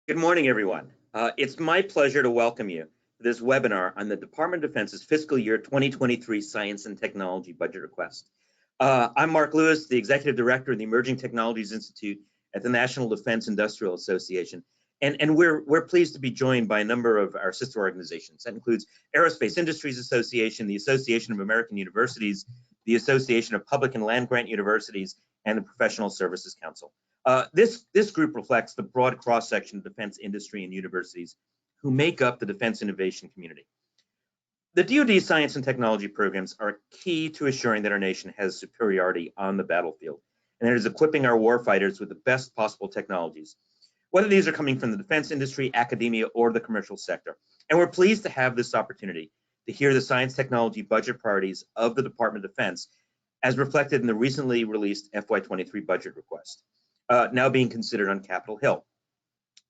Good morning, everyone. It's my pleasure to welcome you to this webinar on the Department of Defense's fiscal year 2023 Science and Technology Budget Request. I'm Mark Lewis, the Executive Director of the Emerging Technologies Institute at the National Defense Industrial Association. And we're pleased to be joined by a number of our sister organizations. That includes Aerospace Industries Association, the Association of American Universities, the Association of Public and Land Grant Universities, and the Professional Services Council. This group reflects the broad cross-section of defense industry and universities who make up the defense innovation community. The DoD science and technology programs are key to assuring that our nation has superiority on the battlefield, and it is equipping our warfighters with the best possible technologies, whether these are coming from the defense industry, academia, or the commercial sector. And we're pleased to have this opportunity to hear the science technology budget priorities of the Department of Defense as reflected in the recently released FY23 budget request. Now being considered on Capitol Hill.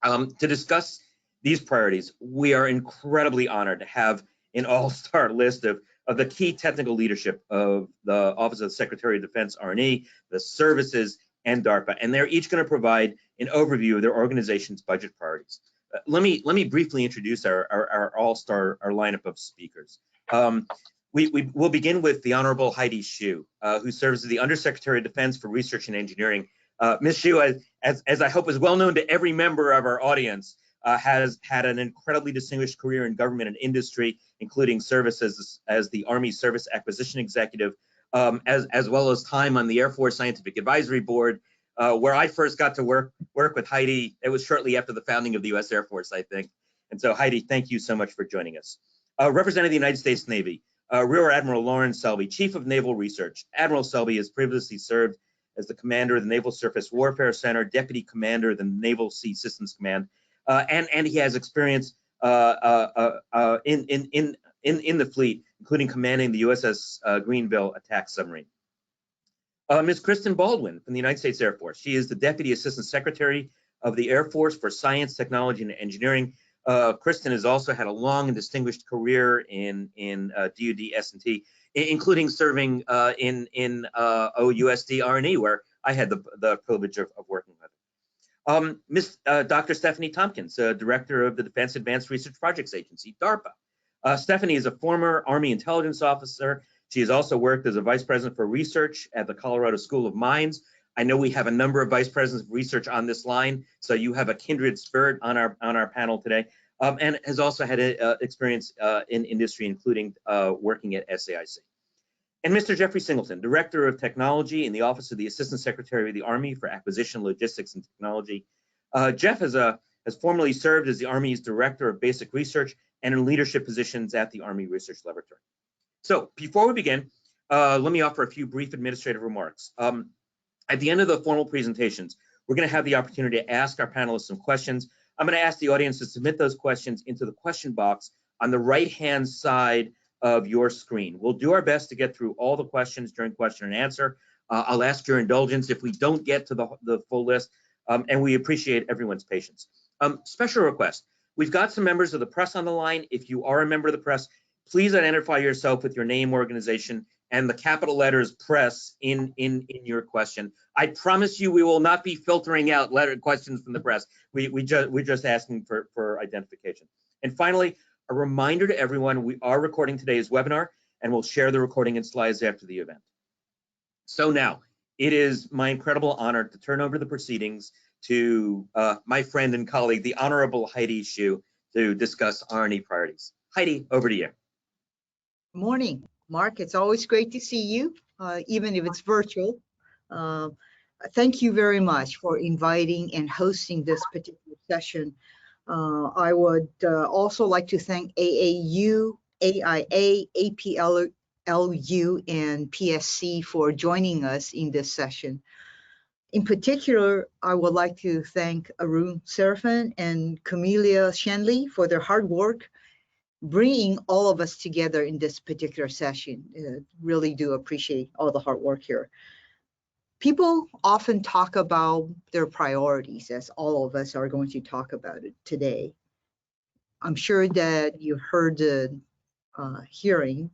To discuss these priorities, we are incredibly honored to have an all-star list of the key technical leadership of the Office of the Secretary of Defense, R&E, the services, and DARPA, and they're each going to provide an overview of their organization's budget priorities. Let me briefly introduce our all-star lineup of speakers. We'll begin with the Honorable Heidi Shyu, who serves as the Undersecretary of Defense for Research and Engineering. Ms. Shyu, as I hope is well known to every member of our audience, has had an incredibly distinguished career in government and industry, including services as the Army Service Acquisition Executive, as well as time on the Air Force Scientific Advisory Board, where I first got to work with Heidi. It was shortly after the founding of the U.S. Air Force, I think. And so, Heidi, thank you so much for joining us. Representing the United States Navy, Rear Admiral Lawrence Selby, Chief of Naval Research. Admiral Selby has previously served as the commander of the Naval Surface Warfare Center, deputy commander of the Naval Sea Systems Command, and he has experience in the fleet, including commanding the USS Greenville attack submarine. Ms. Kristen Baldwin from the United States Air Force. She is the Deputy Assistant Secretary of the Air Force for Science, Technology, and Engineering. Kristen has also had a long and distinguished career in DoD S&T, including serving in OUSD R&E, where I had the privilege of working with. Dr. Stephanie Tompkins, Director of the Defense Advanced Research Projects Agency, DARPA. Stephanie is a former Army intelligence officer. She has also worked as a Vice President for Research at the Colorado School of Mines. I know we have a number of Vice Presidents of Research on this line, so you have a kindred spirit on our panel today, and has also had experience in industry, including working at SAIC. And Mr. Jeffrey Singleton, Director of Technology in the Office of the Assistant Secretary of the Army for Acquisition, Logistics, and Technology. Jeff has formerly served as the Army's Director of Basic Research and in leadership positions at the Army Research Laboratory. So before we begin, let me offer a few brief administrative remarks. At the end of the formal presentations, we're going to have the opportunity to ask our panelists some questions. I'm going to ask the audience to submit those questions into the question box on the right-hand side of your screen. We'll do our best to get through all the questions during question and answer. I'll ask your indulgence if we don't get to the full list, and we appreciate everyone's patience. Special request, we've got some members of the press on the line. If you are a member of the press, please identify yourself with your name, organization, and the capital letters press in your question. I promise you we will not be filtering out questions from the press. We're just asking for identification. And finally, a reminder to everyone, we are recording today's webinar and we'll share the recording and slides after the event. So now, it is my incredible honor to turn over the proceedings to my friend and colleague, the Honorable Heidi Shyu, to discuss R&E priorities. Heidi, over to you. Good morning, Mark. It's always great to see you, even if it's virtual. Thank you very much for inviting and hosting this particular session. I would also like to thank AAU, AIA, APLU, and PSC for joining us in this session. In particular, I would like to thank Arun Seraphin and Camelia Shanley for their hard work bringing all of us together in this particular session. Really do appreciate all the hard work here. People often talk about their priorities, as all of us are going to talk about it today. I'm sure that you heard the hearing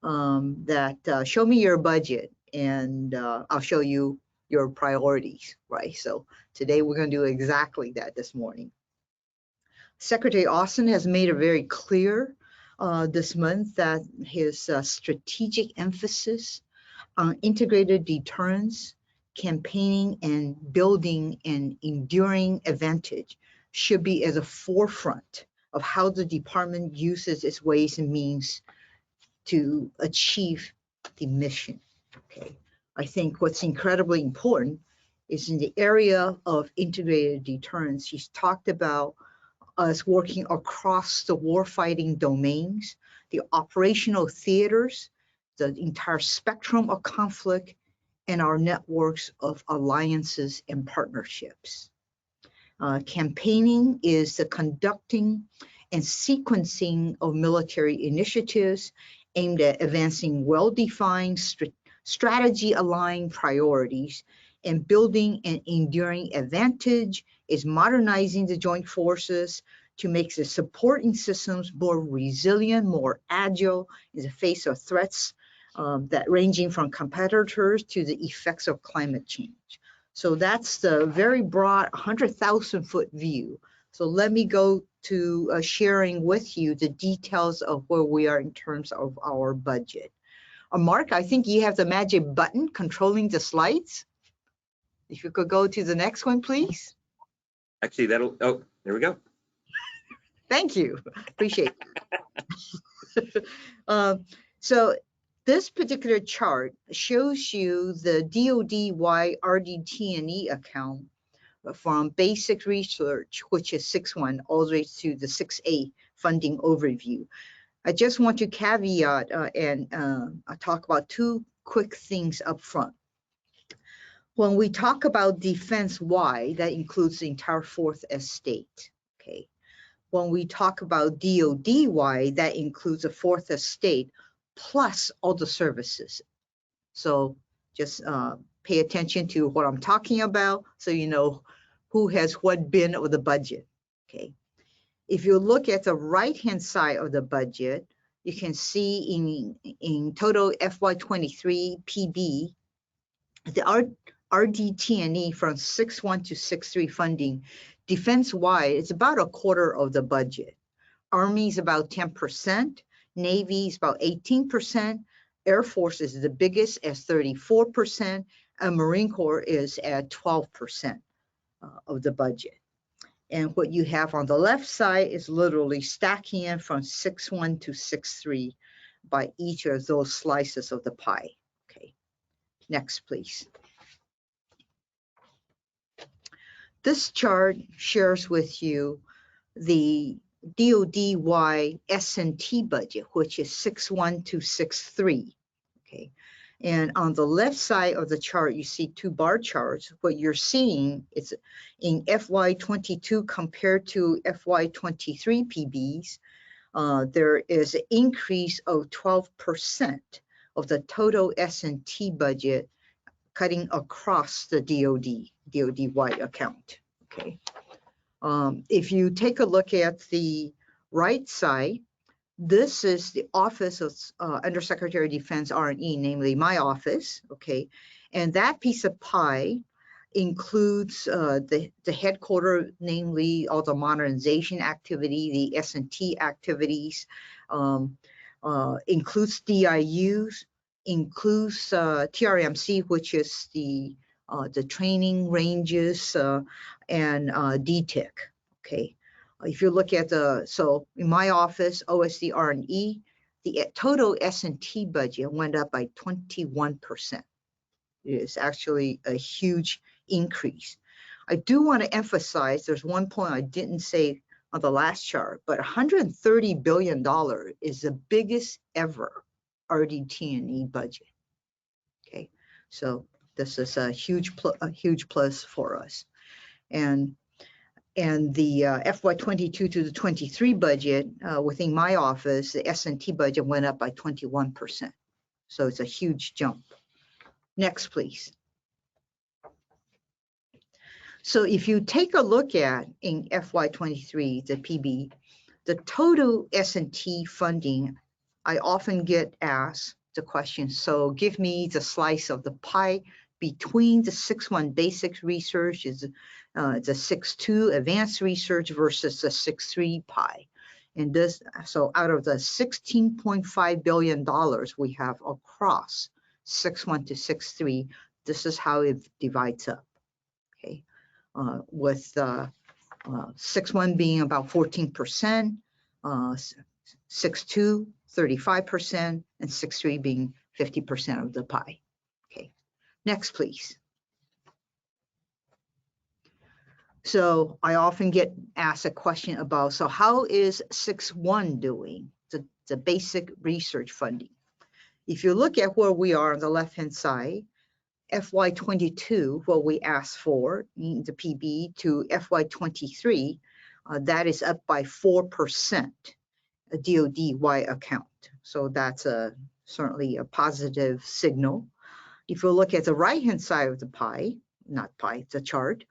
that show me your budget and I'll show you your priorities, right? So today we're going to do exactly that this morning. Secretary Austin has made it very clear this month that his strategic emphasis on integrated deterrence, campaigning, and building an enduring advantage should be at the forefront of how the department uses its ways and means to achieve the mission. Okay, I think what's incredibly important is in the area of integrated deterrence. He's talked about us working across the warfighting domains, the operational theaters, the entire spectrum of conflict, and our networks of alliances and partnerships. Campaigning is the conducting and sequencing of military initiatives aimed at advancing well-defined strategy-aligned priorities, and building an enduring advantage is modernizing the joint forces to make the supporting systems more resilient, more agile in the face of threats that ranging from competitors to the effects of climate change. So that's the very broad 100,000-foot view. So let me go to sharing with you the details of where we are in terms of our budget. Mark, I think you have the magic button controlling the slides. If you could go to the next one, please. Actually, oh, there we go. Thank you, appreciate it. So this particular chart shows you the DoD-wide RDT&E account from basic research, which is 6.1, all the way to the 6A funding overview. I just want to caveat and talk about two quick things up front. When we talk about defense-wide, that includes the entire fourth estate, okay? When we talk about DoD-wide, that includes the fourth estate plus all the services. So just pay attention to what I'm talking about so you know who has what bin of the budget, okay? If you look at the right-hand side of the budget, you can see in total FY23 PB, the RDT&E from 6.1 to 6.3 funding, defense-wide, it's about a quarter of the budget. Army is about 10%, Navy is about 18%, Air Force is the biggest at 34%, and Marine Corps is at 12% of the budget. And what you have on the left side is literally stacking in from 6.1 to 6.3 by each of those slices of the pie. Okay, next, please. This chart shares with you the DoD-wide S&T budget, which is 6.1 to 6.3. Okay, and on the left side of the chart, you see two bar charts. What you're seeing is in FY22 compared to FY23 PBs, there is an increase of 12% of the total S&T budget cutting across the DoD-wide account, okay? If you take a look at the right side, this is the Office of Undersecretary of Defense R&E, namely my office, okay? And that piece of pie includes the headquarters, namely all the modernization activity, the S&T activities, includes DIUs, includes TRMC, which is the training ranges and DTIC, okay? If you look at so in my office, OSD R&E, the total S&T budget went up by 21%. It is actually a huge increase. I do want to emphasize, there's one point I didn't say on the last chart, but $130 billion is the biggest ever RDT&E budget, okay? So this is a huge plus for us. And the FY22 to the 23 budget within my office, the S&T budget went up by 21%. So it's a huge jump. Next, please. So if you take a look at in FY23, the PB, the total S&T funding, I often get asked the question, so give me the slice of the pie between the 6.1 basic research, is It's a 6.2 advanced research versus a 6.3 pie. And this, so out of the $16.5 billion we have across 6.1 to 6.3, this is how it divides up. Okay, with 6.1 being about 14%, 6.2 35%, and 6.3 being 50% of the pie. Okay, next please. So I often get asked a question about, so how is 6.1 doing, the basic research funding? If you look at where we are on the left-hand side, FY22, what we asked for, the PB, to FY23, that is up by 4%, a DOD-wide account. So that's certainly a positive signal. If you look at the right-hand side of the pie, not pie, the chart,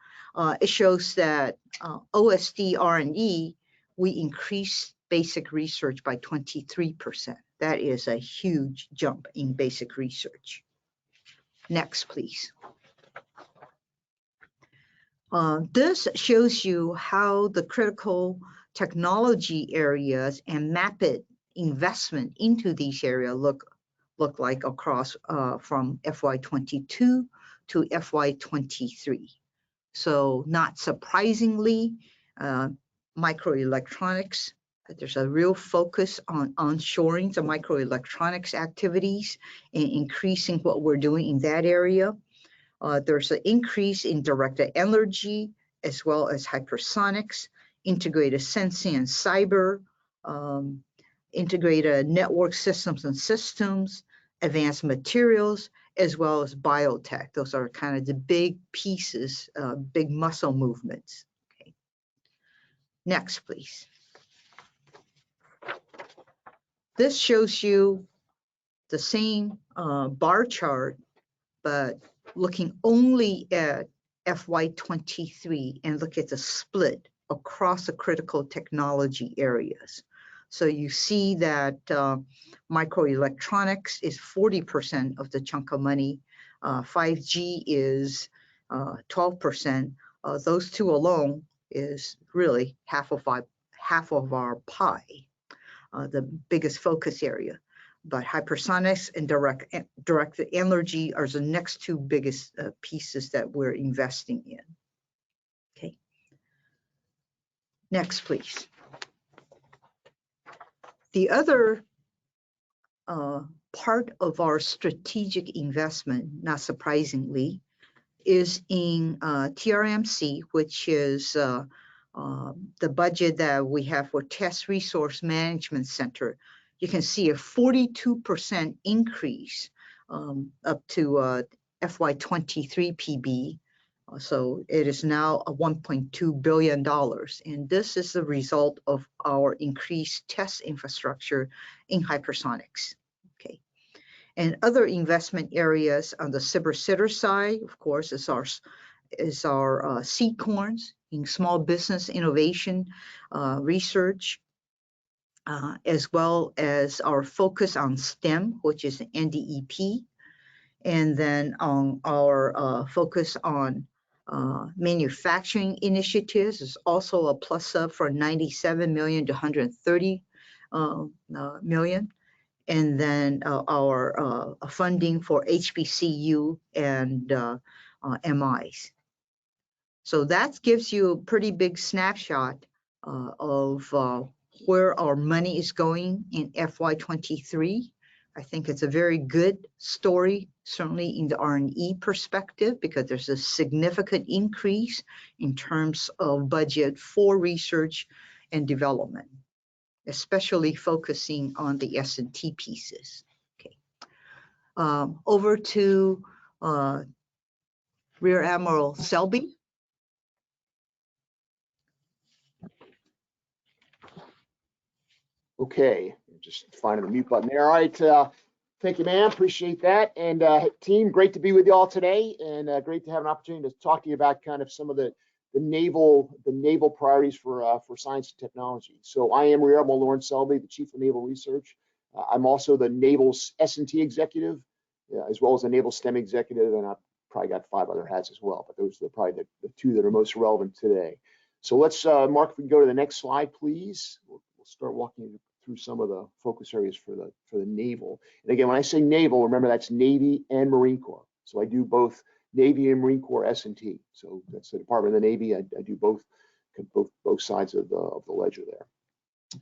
it shows that OSD R&E, we increased basic research by 23%. That is a huge jump in basic research. Next, please. This shows you how the critical technology areas and MAPIT investment into these areas look like across from FY22 to FY23. So not surprisingly, microelectronics, there's a real focus on onshoring the microelectronics activities and increasing what we're doing in that area. There's an increase in directed energy as well as hypersonics, integrated sensing and cyber, integrated network systems and systems, advanced materials, as well as biotech. Those are kind of the big pieces, big muscle movements. Okay. Next, please. This shows you the same bar chart, but looking only at FY23 and look at the split across the critical technology areas. So you see that microelectronics is 40% of the chunk of money. 5G is 12%. Those two alone is really half of our pie, the biggest focus area. But hypersonics and directed energy are the next two biggest pieces that we're investing in. Okay. Next, please. The other part of our strategic investment, not surprisingly, is in TRMC, which is the budget that we have for Test Resource Management Center. You can see a 42% increase up to FY23 PB. So it is now a $1.2 billion. And this is the result of our increased test infrastructure in hypersonics. Okay. And other investment areas on the cyber side, of course, is our seed corns in small business innovation research, as well as our focus on STEM, which is NDEP, and then on our focus on manufacturing initiatives is also a plus up for 97 million to 130 million. And then our funding for HBCU and MIs. So that gives you a pretty big snapshot of where our money is going in FY23. I think it's a very good story, certainly in the R&E perspective, because there's a significant increase in terms of budget for research and development, especially focusing on the S&T pieces. Okay. Over to Rear Admiral Selby. Okay, just finding the mute button there. All right, thank you, ma'am. Appreciate that. And team, great to be with you all today, and great to have an opportunity to talk to you about kind of some of the naval priorities for science and technology. So I am Rear Admiral Lawrence Selby, the Chief of Naval Research. I'm also the Naval S&T executive, as well as the Naval STEM executive, and probably got 5 other hats as well, but those are probably the 2 that are most relevant today. So let's, Mark, if we can go to the next slide, please. We'll start walking through some of the focus areas for the naval. And again, when I say naval, remember that's Navy and Marine Corps. So I do both Navy and Marine Corps S&T. So that's the Department of the Navy. I do both sides of the ledger there.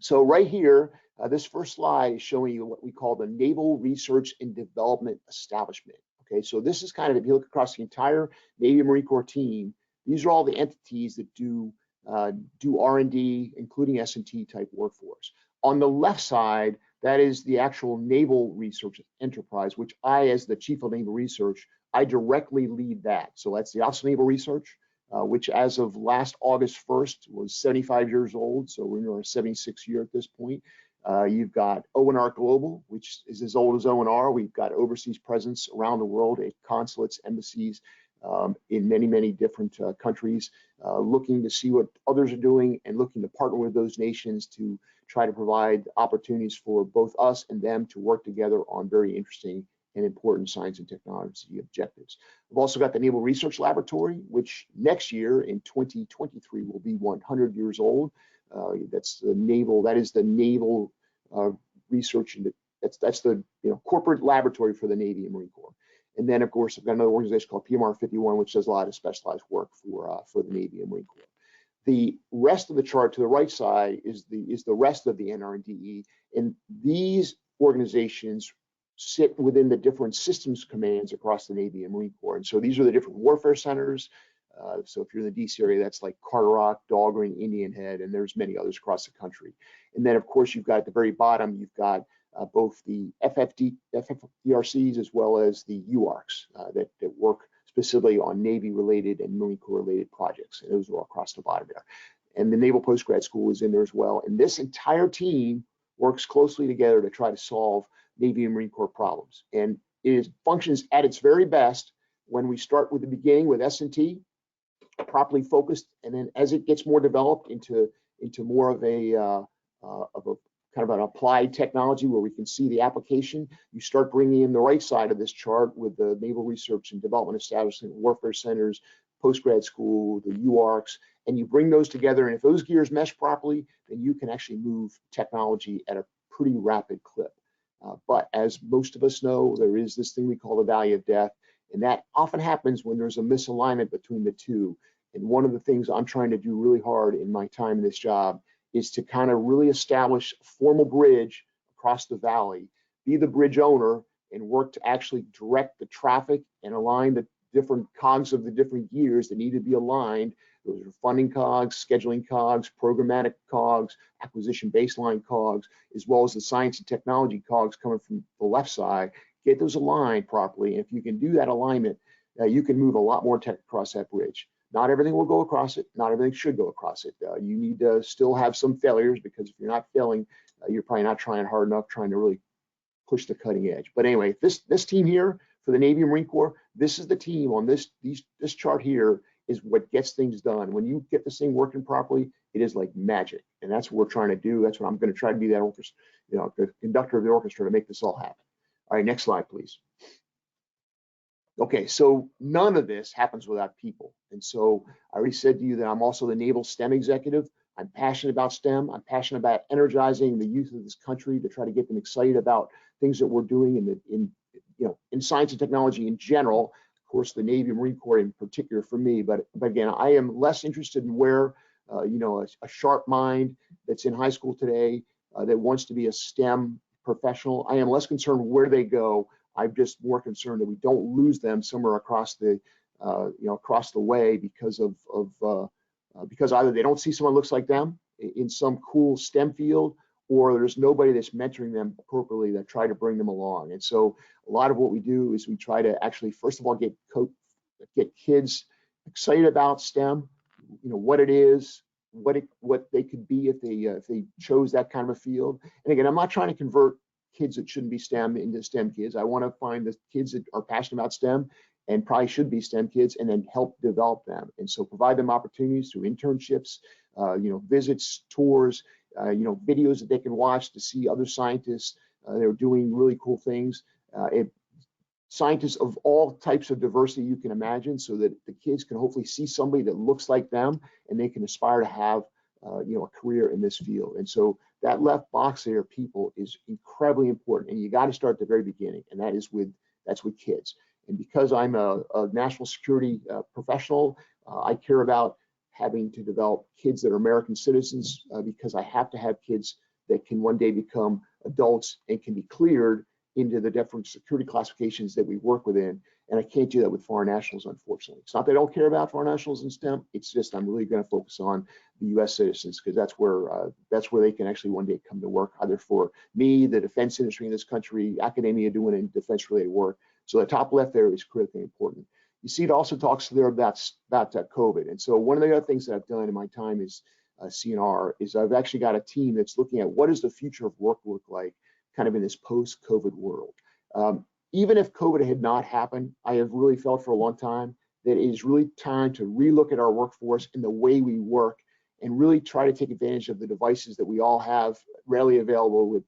So right here, this first slide is showing you what we call the Naval Research and Development Establishment. Okay, so this is kind of, if you look across the entire Navy and Marine Corps team, these are all the entities that do R&D, including S&T type workforce. On the left side, that is the actual Naval Research Enterprise, which I, as the Chief of Naval Research, I directly lead that. So that's the Office of Naval Research, which as of last August 1st was 75 years old. So we're in our 76th year at this point. You've got ONR Global, which is as old as ONR. We've got overseas presence around the world at consulates, embassies, in many, many different countries, looking to see what others are doing and looking to partner with those nations to try to provide opportunities for both us and them to work together on very interesting and important science and technology objectives. We've also got the Naval Research Laboratory, which next year in 2023 will be 100 years old. That's the naval. That is the Naval Research, and that's the corporate laboratory for the Navy and Marine Corps. And then, of course, I've got another organization called PMR 51, which does a lot of specialized work for the Navy and Marine Corps. The rest of the chart to the right side is the rest of the NRDE, and these organizations sit within the different systems commands across the Navy and Marine Corps. And so these are the different warfare centers. So if you're in the DC area, that's like Carderock, Dahlgren, Indian Head, and there's many others across the country. And then, of course, you've got at the very bottom, you've got both the FFDRCs as well as the UARCs that work specifically on Navy-related and Marine Corps-related projects. And those are all across the bottom there. And the Naval Postgrad School is in there as well. And this entire team works closely together to try to solve Navy and Marine Corps problems. And it functions at its very best when we start with the beginning with S&T, properly focused, and then as it gets more developed into more of a kind of an applied technology where we can see the application, you start bringing in the right side of this chart with the Naval Research and Development Establishment, Warfare Centers, Postgrad School, the UARCs, and you bring those together. And if those gears mesh properly, then you can actually move technology at a pretty rapid clip. But as most of us know, there is this thing we call the valley of death, and that often happens when there's a misalignment between the two. And one of the things I'm trying to do really hard in my time in this job is to kind of really establish a formal bridge across the valley, be the bridge owner, and work to actually direct the traffic and align the different cogs of the different gears that need to be aligned. Those are funding cogs, scheduling cogs, programmatic cogs, acquisition baseline cogs, as well as the science and technology cogs coming from the left side. Get those aligned properly. And if you can do that alignment, you can move a lot more tech across that bridge. Not everything will go across it. Not everything should go across it. You need to still have some failures, because if you're not failing, you're probably not trying hard enough, trying to really push the cutting edge. But anyway, this team here for the Navy and Marine Corps, this is the team on this chart here is what gets things done. When you get this thing working properly, it is like magic. And that's what we're trying to do. That's what I'm going to try to be, that orchestra, the conductor of the orchestra, to make this all happen. All right, next slide, please. Okay, so none of this happens without people. And so I already said to you that I'm also the Naval STEM executive. I'm passionate about STEM. I'm passionate about energizing the youth of this country to try to get them excited about things that we're doing in science and technology in general. Of course, the Navy and Marine Corps in particular for me. But again, I am less interested in where a sharp mind that's in high school today that wants to be a STEM professional. I am less concerned where they go. I'm just more concerned that we don't lose them somewhere across the way because because either they don't see someone who looks like them in some cool STEM field, or there's nobody that's mentoring them appropriately that try to bring them along. And so a lot of what we do is we try to actually, first of all, get kids excited about STEM, what it is, what they could be if they chose that kind of a field. And again, I'm not trying to convert kids that shouldn't be STEM into STEM kids. I want to find the kids that are passionate about STEM and probably should be STEM kids, and then help develop them. And so provide them opportunities through internships, visits, tours, videos that they can watch to see other scientists that are doing really cool things. scientists of all types of diversity you can imagine, so that the kids can hopefully see somebody that looks like them and they can aspire to have a career in this field. And so that left box there, people, is incredibly important, and you got to start at the very beginning, and that's with kids. And because I'm a national security professional, I care about having to develop kids that are American citizens, because I have to have kids that can one day become adults and can be cleared into the different security classifications that we work within. And I can't do that with foreign nationals, unfortunately. It's not that I don't care about foreign nationals in STEM. It's just I'm really going to focus on the U.S. citizens, because that's where they can actually one day come to work, either for me, the defense industry in this country, academia doing in defense-related work. So the top left there is critically important. You see, it also talks there about COVID. And so one of the other things that I've done in my time as CNR is I've actually got a team that's looking at what does the future of work look like kind of in this post-COVID world. Even if COVID had not happened, I have really felt for a long time that it is really time to relook at our workforce and the way we work, and really try to take advantage of the devices that we all have readily available with,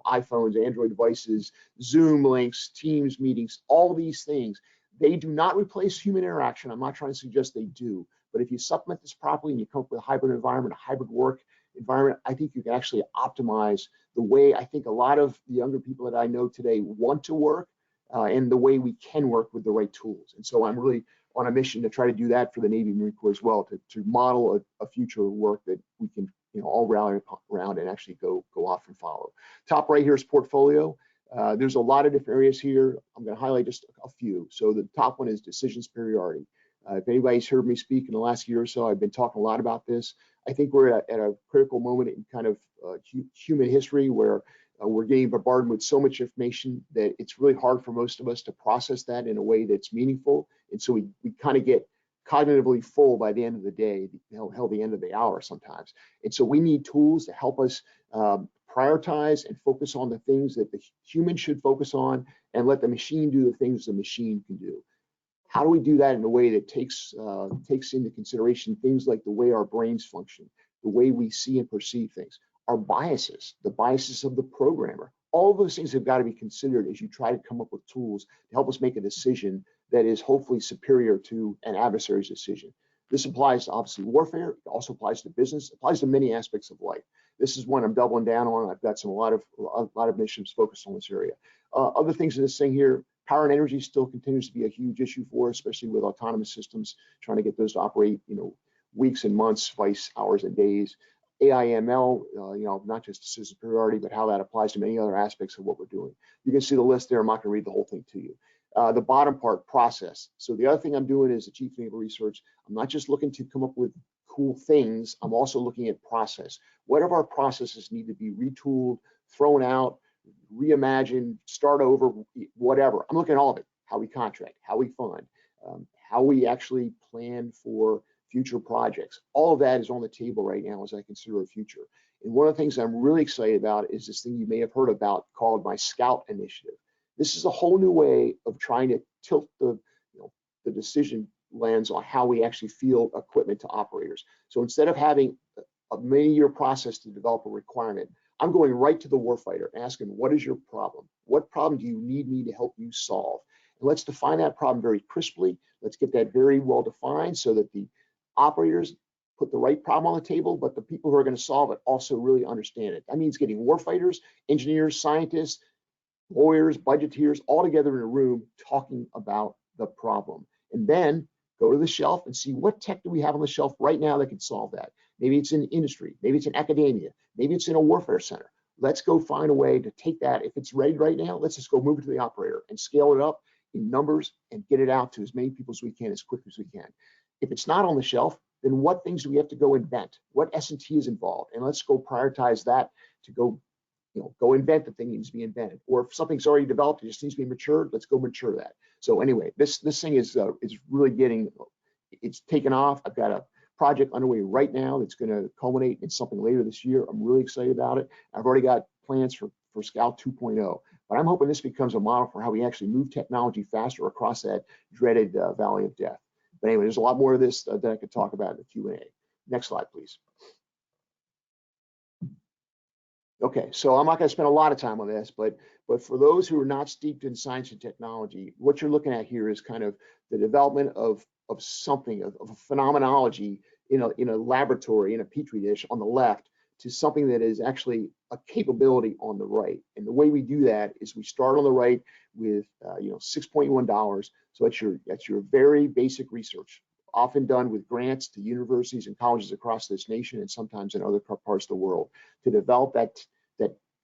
iPhones, Android devices, Zoom links, Teams meetings, all these things. They do not replace human interaction. I'm not trying to suggest they do, but if you supplement this properly and you come up with a hybrid environment, a hybrid work environment, I think you can actually optimize the way I think a lot of the younger people that I know today want to work, and the way we can work with the right tools. And so I'm really on a mission to try to do that for the Navy and Marine Corps as well, to model a future of work that we can all rally around and actually go off and follow. Top right here is portfolio. There's a lot of different areas here. I'm going to highlight just a few. So the top one is decision superiority. If anybody's heard me speak in the last year or so, I've been talking a lot about this. I think we're at a critical moment in kind of human history where we're getting bombarded with so much information that it's really hard for most of us to process that in a way that's meaningful. And so we kind of get cognitively full by the end of the day, hell, the end of the hour sometimes. And so we need tools to help us prioritize and focus on the things that the human should focus on, and let the machine do the things the machine can do. How do we do that in a way that takes into consideration things like the way our brains function, the way we see and perceive things, our biases, the biases of the programmer? All of those things have got to be considered as you try to come up with tools to help us make a decision that is hopefully superior to an adversary's decision. This applies to obviously warfare. It also applies to business. It applies to many aspects of life. This is one I'm doubling down on. I've got a lot of missions focused on this area. Other things in this thing here, power and energy still continues to be a huge issue for us, especially with autonomous systems, trying to get those to operate, weeks and months, vice hours and days. AI/ML, not just decision superiority, but how that applies to many other aspects of what we're doing. You can see the list there. I'm not going to read the whole thing to you. The bottom part, process. So the other thing I'm doing as a chief of naval research, I'm not just looking to come up with cool things. I'm also looking at process. What of our processes need to be retooled, thrown out, reimagined, start over, whatever. I'm looking at all of it. How we contract, how we fund, how we actually plan for future projects. All of that is on the table right now as I consider a future. And one of the things I'm really excited about is this thing you may have heard about called my Scout Initiative. This is a whole new way of trying to tilt the decision lens on how we actually field equipment to operators. So instead of having a many-year process to develop a requirement, I'm going right to the warfighter and asking, what is your problem? What problem do you need me to help you solve? And let's define that problem very crisply. Let's get that very well defined so that the operators put the right problem on the table, but the people who are going to solve it also really understand it. That means getting warfighters, engineers, scientists, lawyers, budgeteers, all together in a room talking about the problem. And then go to the shelf and see what tech do we have on the shelf right now that can solve that. Maybe it's in industry, maybe it's in academia, maybe it's in a warfare center. Let's go find a way to take that. If it's ready right now, let's just go move it to the operator and scale it up in numbers and get it out to as many people as we can, as quick as we can. If it's not on the shelf, then what things do we have to go invent? What S&T is involved? And let's go prioritize that to go invent the thing that needs to be invented. Or if something's already developed, it just needs to be matured, let's go mature that. So anyway, this thing is really it's taken off. I've got a project underway right now that's going to culminate in something later this year. I'm really excited about it. I've already got plans for Scout 2.0, but I'm hoping this becomes a model for how we actually move technology faster across that dreaded valley of death. But anyway, there's a lot more of this that I could talk about in the Q&A. Next slide, please. Okay, so I'm not going to spend a lot of time on this, but for those who are not steeped in science and technology, what you're looking at here is kind of the development of something of a phenomenology in a laboratory in a petri dish on the left to something that is actually a capability on the right. And the way we do that is we start on the right with $6.1. So that's your very basic research, often done with grants to universities and colleges across this nation and sometimes in other parts of the world, to develop that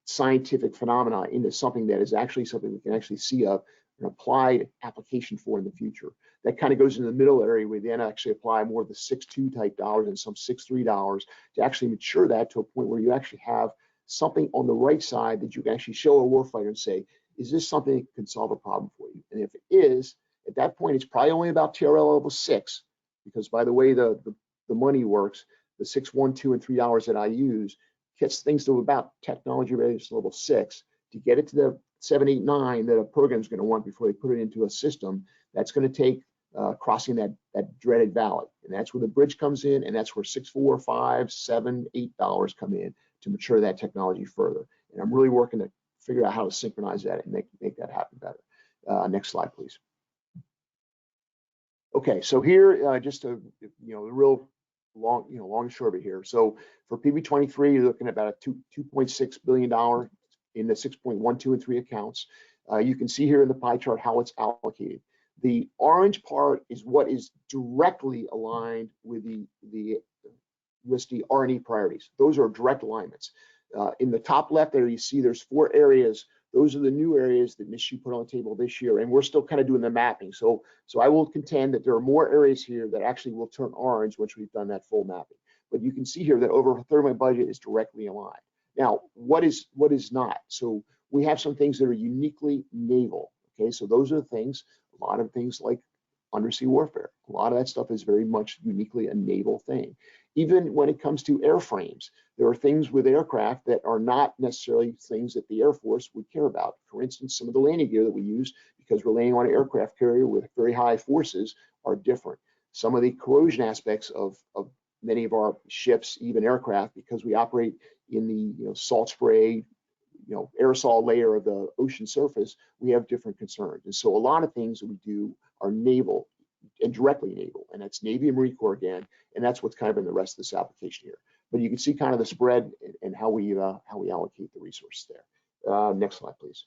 scientific phenomena into something that is actually something we can actually see an applied application for in the future. That kind of goes in the middle area. We then actually apply more of the 6.2 type dollars and some 6.3 dollars to actually mature that to a point where you actually have something on the right side that you can actually show a warfighter and say, is this something that can solve a problem for you? And if it is, at that point, it's probably only about TRL level 6, because by the way the money works, the 6, 1, 2, and $3 that I use gets things to about technology readiness level 6. To get it to the 7, 8, 9 that a program is going to want before they put it into a system, that's going to take crossing that dreaded valley. And that's where the bridge comes in, and that's where 6, 4, 5, 7, $8 come in to mature that technology further. And I'm really working to figure out how to synchronize that and make that happen better. Next slide, please. Okay, so here, just a real long and short of it here. So for PB23, you're looking at about a $2.6 billion in the 6.1, 2, and 3 accounts. You can see here in the pie chart how it's allocated. The orange part is what is directly aligned with the R&E priorities. Those are direct alignments. In the top left there, you see there's 4 areas. Those are the new areas that Ms. Hsu put on the table this year, and we're still kind of doing the mapping. So I will contend that there are more areas here that actually will turn orange once we've done that full mapping. But you can see here that over a third of my budget is directly aligned. Now, what is not? So we have some things that are uniquely naval. Okay, so those are the things, a lot of things like undersea warfare. A lot of that stuff is very much uniquely a naval thing. Even when it comes to airframes, there are things with aircraft that are not necessarily things that the Air Force would care about. For instance, some of the landing gear that we use, because we're landing on an aircraft carrier with very high forces, are different. Some of the corrosion aspects of many of our ships, even aircraft, because we operate in the salt spray, aerosol layer of the ocean surface, we have different concerns. And so a lot of things that we do are naval and directly naval, and that's Navy and Marine Corps again, and that's what's kind of in the rest of this application here. But you can see kind of the spread and how we allocate the resources there. Next slide, please.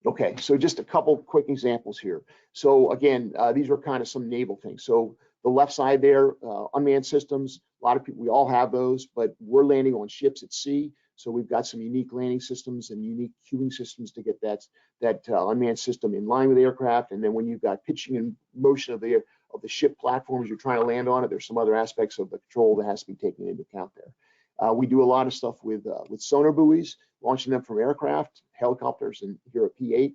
Okay, so just a couple quick examples here. So again, these are kind of some naval things. So the left side there, unmanned systems, a lot of people, we all have those, but we're landing on ships at sea. So we've got some unique landing systems and unique queuing systems to get that unmanned system in line with the aircraft. And then when you've got pitching and motion of the ship platforms you're trying to land on it, there's some other aspects of the control that has to be taken into account there. We do a lot of stuff with sonar buoys, launching them from aircraft, helicopters, and here at P8.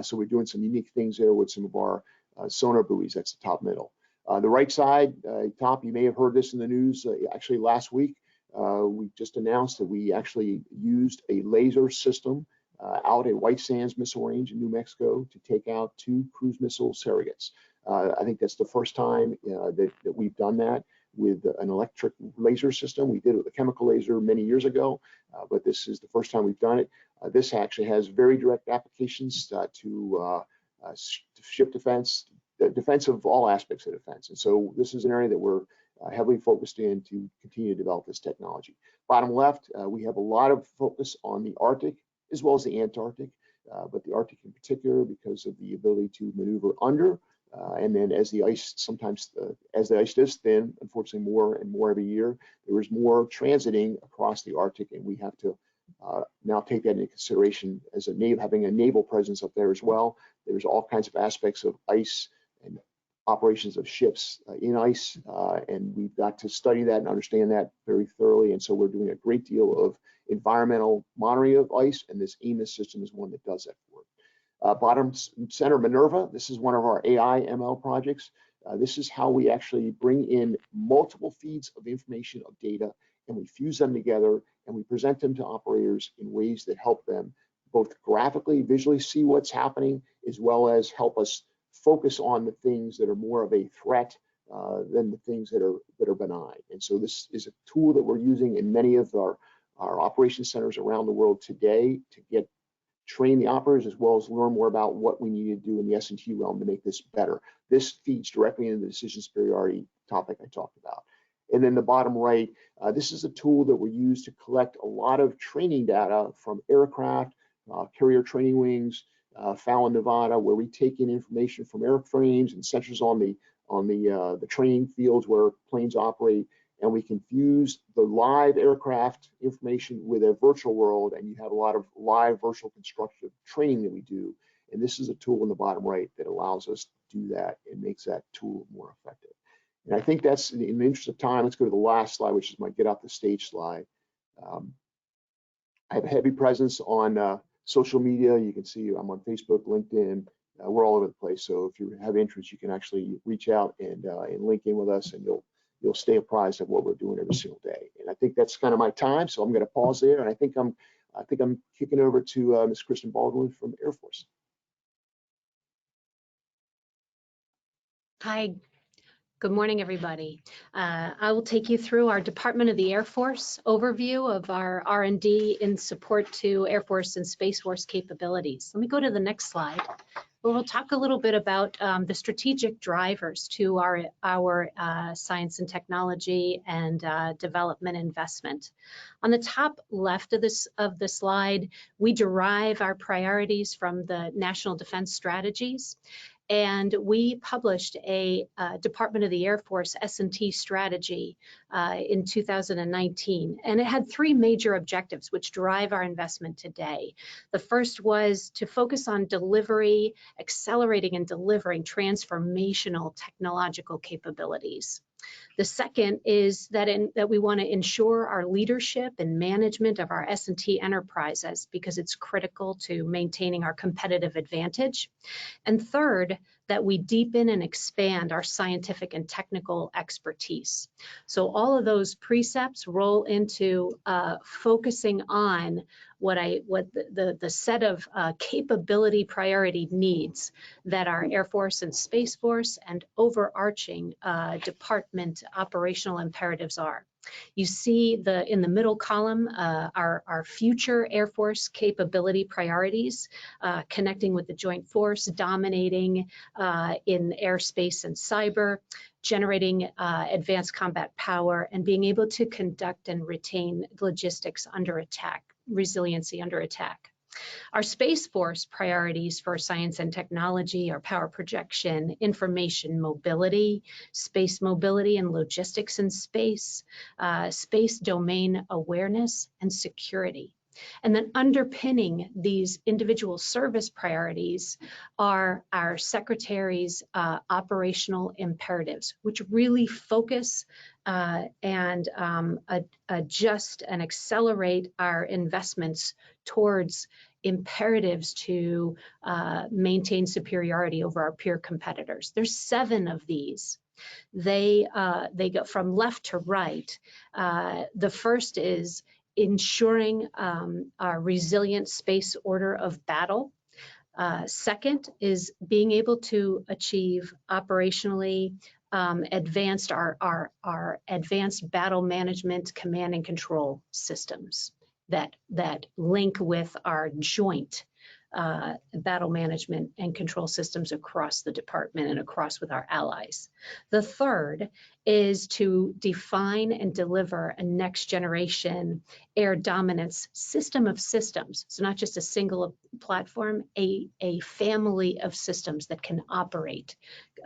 So we're doing some unique things there with some of our sonar buoys. That's the top middle. The right side, top, you may have heard this in the news actually last week. We just announced that we actually used a laser system out at White Sands Missile Range in New Mexico to take out 2 cruise missile surrogates. I think that's the first time that we've done that with an electric laser system. We did it with a chemical laser many years ago, but this is the first time we've done it. This actually has very direct applications to ship defense, defense of all aspects of defense. And so this is an area that we're heavily focused in to continue to develop this technology. Bottom left, we have a lot of focus on the Arctic as well as the Antarctic, but the Arctic in particular because of the ability to maneuver under. And then as the ice sometimes, as the ice does thin, unfortunately more and more every year, there is more transiting across the Arctic, and we have to now take that into consideration as having a naval presence up there as well. There's all kinds of aspects of ice and operations of ships in ice, and we've got to study that and understand that very thoroughly. And so we're doing a great deal of environmental monitoring of ice, and this AMIS system is one that does that for it. Bottom center, Minerva. This is one of our AI ML projects. This is how we actually bring in multiple feeds of information, of data, and we fuse them together and we present them to operators in ways that help them both graphically, visually see what's happening, as well as help us focus on the things that are more of a threat than the things that are benign. And so this is a tool that we're using in many of our our operations centers around the world today to train the operators as well as learn more about what we need to do in the S&T realm to make this better. This feeds directly into the decision superiority topic I talked about. And then the bottom right, this is a tool that we use to collect a lot of training data from aircraft, carrier training wings, Fallon, Nevada, where we take in information from airframes and sensors on the training fields where planes operate, and we can fuse the live aircraft information with a virtual world, and you have a lot of live virtual constructive training that we do. And this is a tool in the bottom right that allows us to do that and makes that tool more effective. And I think that's, in the interest of time, let's go to the last slide, which is my get off the stage slide. I have a heavy presence on social media. You can see I'm on Facebook, LinkedIn. We're all over the place. So if you have interest, you can actually reach out and link in with us, and you'll stay apprised of what we're doing every single day. And I think that's kind of my time. So I'm going to pause there, and I think I'm kicking over to Ms. Kristen Baldwin from Air Force. Hi. Good morning, everybody. I will take you through our Department of the Air Force overview of our R&D in support to Air Force and Space Force capabilities. Let me go to the next slide. We'll talk a little bit about the strategic drivers to our science and technology and development investment. On the top left of the slide, we derive our priorities from the National Defense Strategies. And we published a Department of the Air Force S&T strategy in 2019. And it had three major objectives which drive our investment today. The first was to focus on delivery, accelerating and delivering transformational technological capabilities. The second is that we want to ensure our leadership and management of our S&T enterprises because it's critical to maintaining our competitive advantage. And third, that we deepen and expand our scientific and technical expertise. So all of those precepts roll into focusing on what the set of capability priority needs that our Air Force and Space Force and overarching department operational imperatives are. You see in the middle column our future Air Force capability priorities, connecting with the Joint Force, dominating in airspace and cyber, generating advanced combat power, and being able to conduct and retain logistics under attack, resiliency under attack. Our Space Force priorities for science and technology are power projection, information mobility, space mobility and logistics in space, space domain awareness, and security. And then underpinning these individual service priorities are our Secretary's operational imperatives, which really focus and adjust and accelerate our investments towards imperatives to maintain superiority over our peer competitors. There's 7 of these. They go from left to right. The first is ensuring our resilient space order of battle. Second is being able to achieve operationally advanced advanced battle management command and control systems that link with our joint battle management and control systems across the department and across with our allies. The third is to define and deliver a next generation air dominance system of systems. So not just a single platform, a family of systems that can operate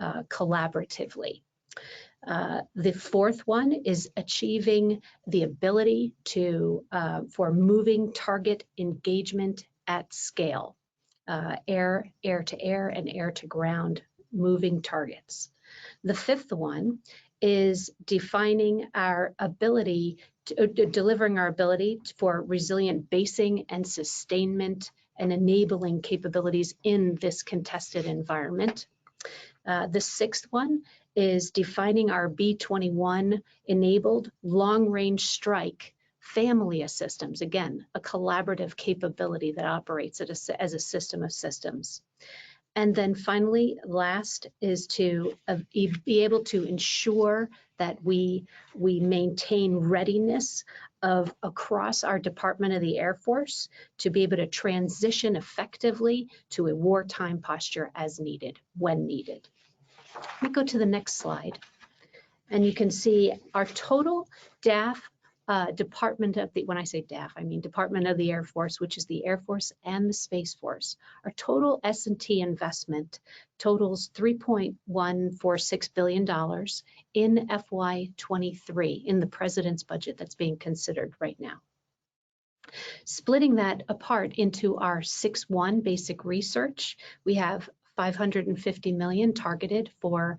collaboratively. The fourth one is achieving the ability for moving target engagement at scale, air to air, and air to ground moving targets. The fifth one is defining our ability, delivering our ability for resilient basing and sustainment and enabling capabilities in this contested environment. The sixth one is defining our B-21 enabled long-range strike family of systems. Again, a collaborative capability that operates as a system of systems. And then finally, last is to be able to ensure that we maintain readiness of across our Department of the Air Force to be able to transition effectively to a wartime posture as needed, when needed. Let me go to the next slide. And you can see our total DAF, Department of the, when I say DAF, I mean Department of the Air Force, which is the Air Force and the Space Force. Our total S&T investment totals $3.146 billion in FY23 in the President's budget that's being considered right now. Splitting that apart into our 6-1 basic research, we have $550 million targeted for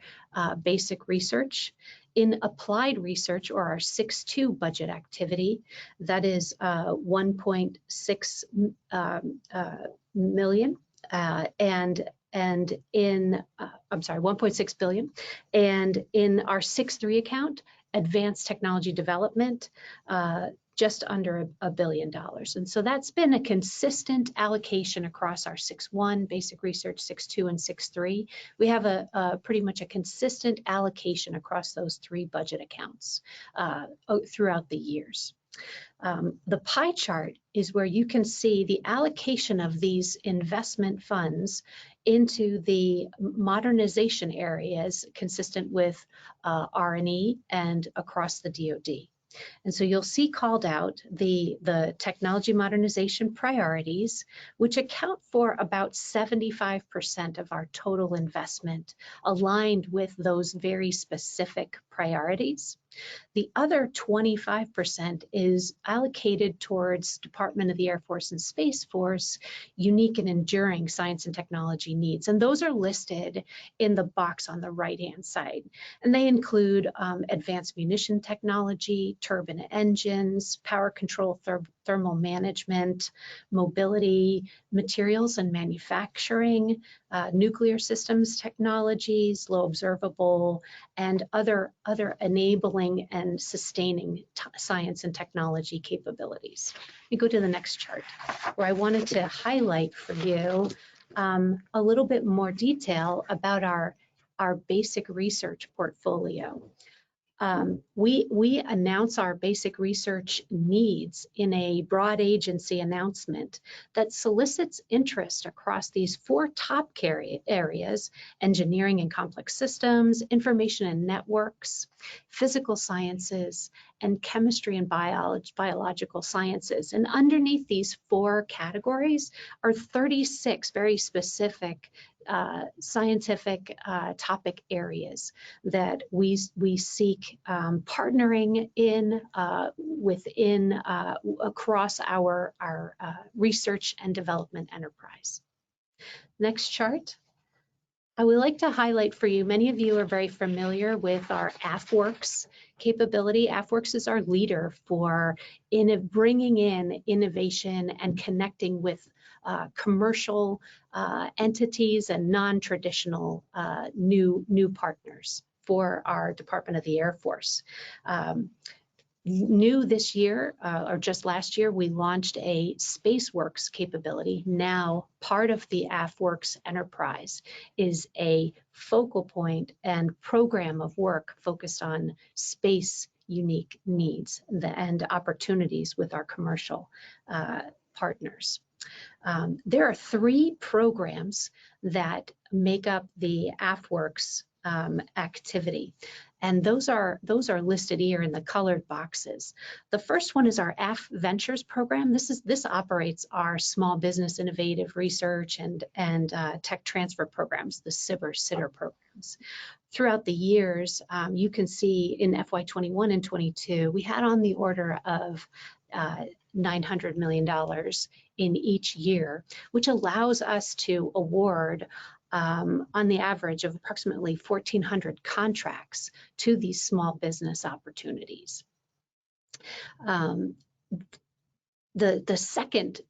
basic research. In applied research, or our 6-2 budget activity, that is 1.6 million, and in, I'm sorry, 1.6 billion. And in our 6-3 account, advanced technology development, just under $1 billion. And so that's been a consistent allocation across our 6-1 basic research, 6-2 and 6-3. We have a pretty much a consistent allocation across those 3 budget accounts throughout the years. The pie chart is where you can see the allocation of these investment funds into the modernization areas consistent with R&E and across the DoD. And so you'll see called out the technology modernization priorities, which account for about 75% of our total investment, aligned with those very specific priorities. The other 25% is allocated towards Department of the Air Force and Space Force unique and enduring science and technology needs. And those are listed in the box on the right-hand side. And they include advanced munition technology, turbine engines, power control, thermal management, mobility, materials and manufacturing, nuclear systems technologies, low observable, and other enabling and sustaining science and technology capabilities. We go to the next chart, where I wanted to highlight for you a little bit more detail about our basic research portfolio. We announce our basic research needs in a broad agency announcement that solicits interest across these 4 top areas: engineering and complex systems, information and networks, physical sciences, and chemistry and biological sciences. And underneath these 4 categories are 36 very specific scientific topic areas that we seek partnering in within across our research and development enterprise. Next chart. I would like to highlight for you, many of you are very familiar with our AFWERX capability. AFWERX is our leader for bringing in innovation and connecting with commercial entities and non-traditional new partners for our Department of the Air Force. New this year, or just last year, we launched a SpaceWorks capability. Now, part of the AFWERX enterprise is a focal point and program of work focused on space unique needs and opportunities with our commercial partners. There are 3 programs that make up the AFWERX activity. And those are listed here in the colored boxes. The first one is our AF Ventures program. This operates our small business innovative research and tech transfer programs, the SITR programs. Throughout the years, you can see in FY21 and 22, we had on the order of $900 million in each year, which allows us to award on the average of approximately 1,400 contracts to these small business opportunities. The second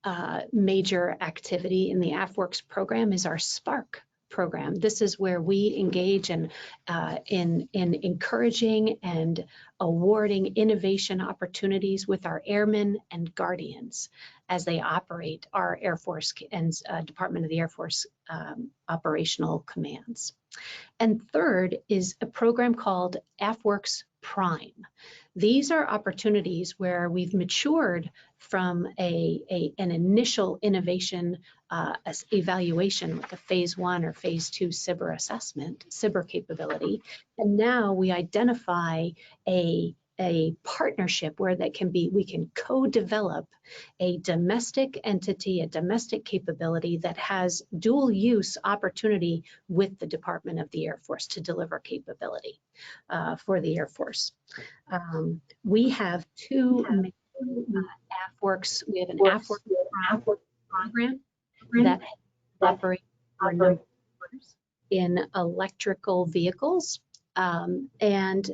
major activity in the AFWERX program is our SPARK program. This is where we engage in encouraging and awarding innovation opportunities with our airmen and guardians as they operate our Air Force and Department of the Air Force operational commands. And third is a program called AFWERX Prime. These are opportunities where we've matured from an initial innovation evaluation, like a phase 1 or phase 2 SBIR assessment, SBIR capability, and now we identify a partnership where we can co-develop a domestic entity, a domestic capability that has dual use opportunity with the Department of the Air Force to deliver capability for the Air Force. We have two AFWERX. We have an AFWERX program that operates for a number of years in electrical vehicles. And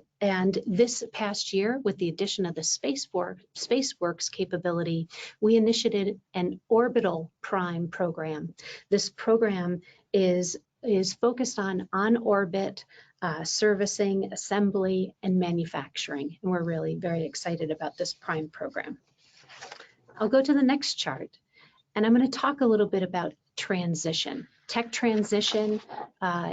this past year, with the addition of the SpaceWorks capability, we initiated an Orbital Prime program. This program is focused on on-orbit servicing, assembly, and manufacturing. And we're really very excited about this Prime program. I'll go to the next chart, and I'm going to talk a little bit about transition. Tech transition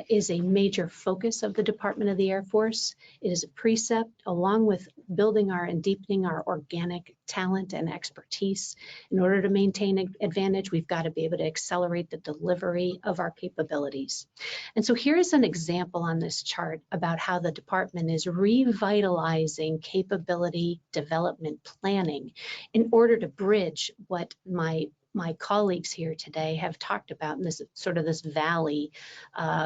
is a major focus of the Department of the Air Force. It is a precept, along with building and deepening our organic talent and expertise. In order to maintain an advantage, we've got to be able to accelerate the delivery of our capabilities. And so here's an example on this chart about how the department is revitalizing capability development planning in order to bridge what my colleagues here today have talked about in this sort of this valley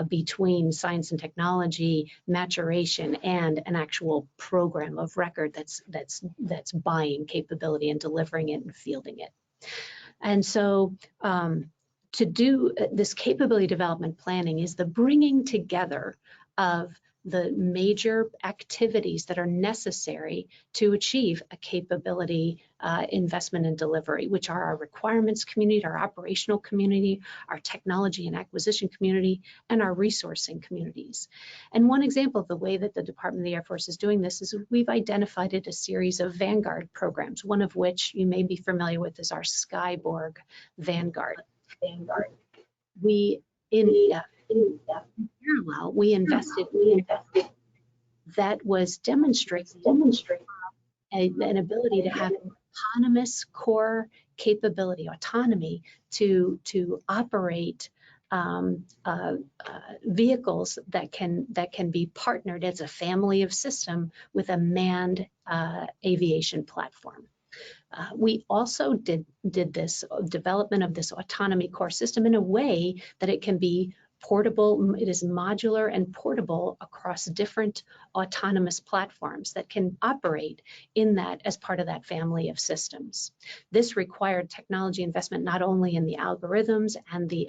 between science and technology maturation and an actual program of record that's buying capability and delivering it and fielding it. And so to do this capability development planning is the bringing together of the major activities that are necessary to achieve a capability investment and delivery, which are our requirements community, our operational community, our technology and acquisition community, and our resourcing communities. And one example of the way that the Department of the Air Force is doing this is we've identified a series of Vanguard programs, one of which you may be familiar with is our Skyborg Vanguard. In parallel, we invested that was demonstrating an ability to have autonomous core capability, autonomy to operate vehicles that can be partnered as a family of system with a manned aviation platform. We also did this development of this autonomy core system in a way that it can be portable. It is modular and portable across different autonomous platforms that can operate in that as part of that family of systems. This required technology investment not only in the algorithms and the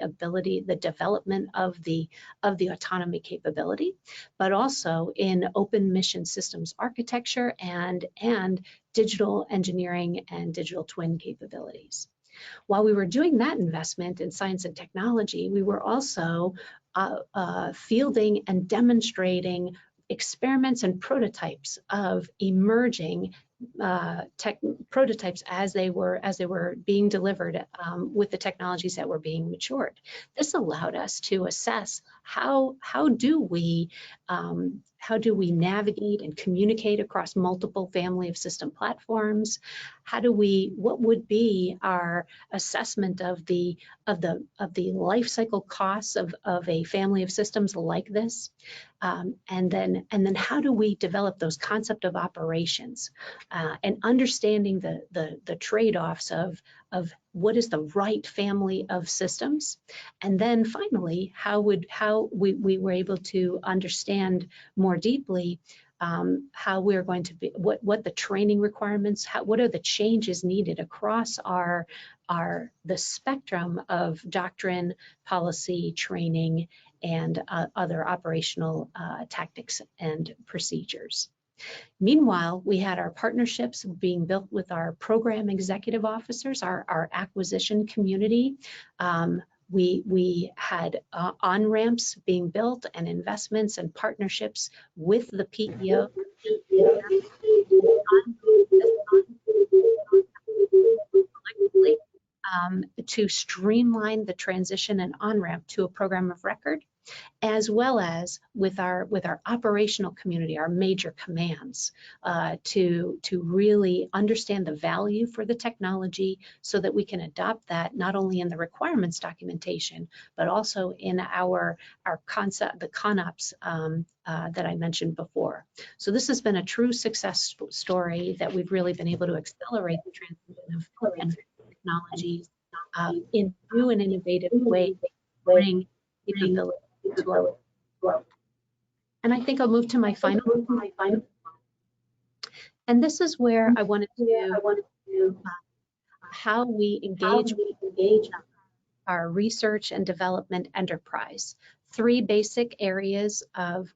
development of the autonomy capability, but also in open mission systems architecture and digital engineering and digital twin capabilities. While we were doing that investment in science and technology, we were also fielding and demonstrating experiments and prototypes of emerging prototypes as they were being delivered with the technologies that were being matured. This allowed us to assess how do we navigate and communicate across multiple family of system platforms? What would be our assessment of the life cycle costs of a family of systems like this? And then how do we develop those concept of operations and understanding the trade-offs of what is the right family of systems, and then finally how we were able to understand more deeply how we're going to be, what the training requirements, what are the changes needed across the spectrum of doctrine, policy, training, and other operational tactics and procedures. Meanwhile, we had our partnerships being built with our program executive officers, our acquisition community, We had on-ramps being built and investments and partnerships with the PEO to streamline the transition and on-ramp to a program of record, as well as with our operational community, our major commands, to really understand the value for the technology so that we can adopt that not only in the requirements documentation, but also in our concept, the ConOps that I mentioned before. So this has been a true success story that we've really been able to accelerate the transition of technologies in new and innovative ways, bring capability to our world. And I think I'll move to my final. And this is where I wanted to how we engage our research and development enterprise. 3 basic areas of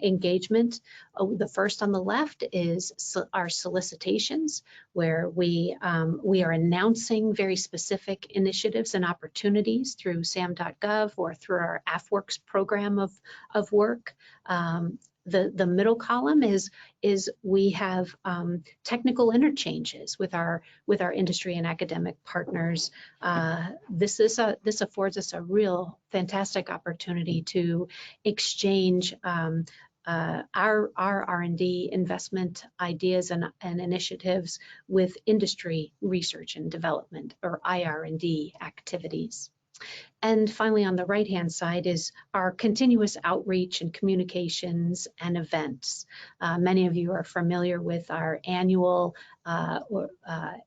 engagement. The first on the left is our solicitations, where we are announcing very specific initiatives and opportunities through sam.gov or through our AFWorks program of work. The middle column is we have technical interchanges with our industry and academic partners. This affords us a real fantastic opportunity to exchange our R&D investment ideas and initiatives with industry research and development, or IR&D activities. And finally, on the right-hand side is our continuous outreach and communications and events. Many of you are familiar with our annual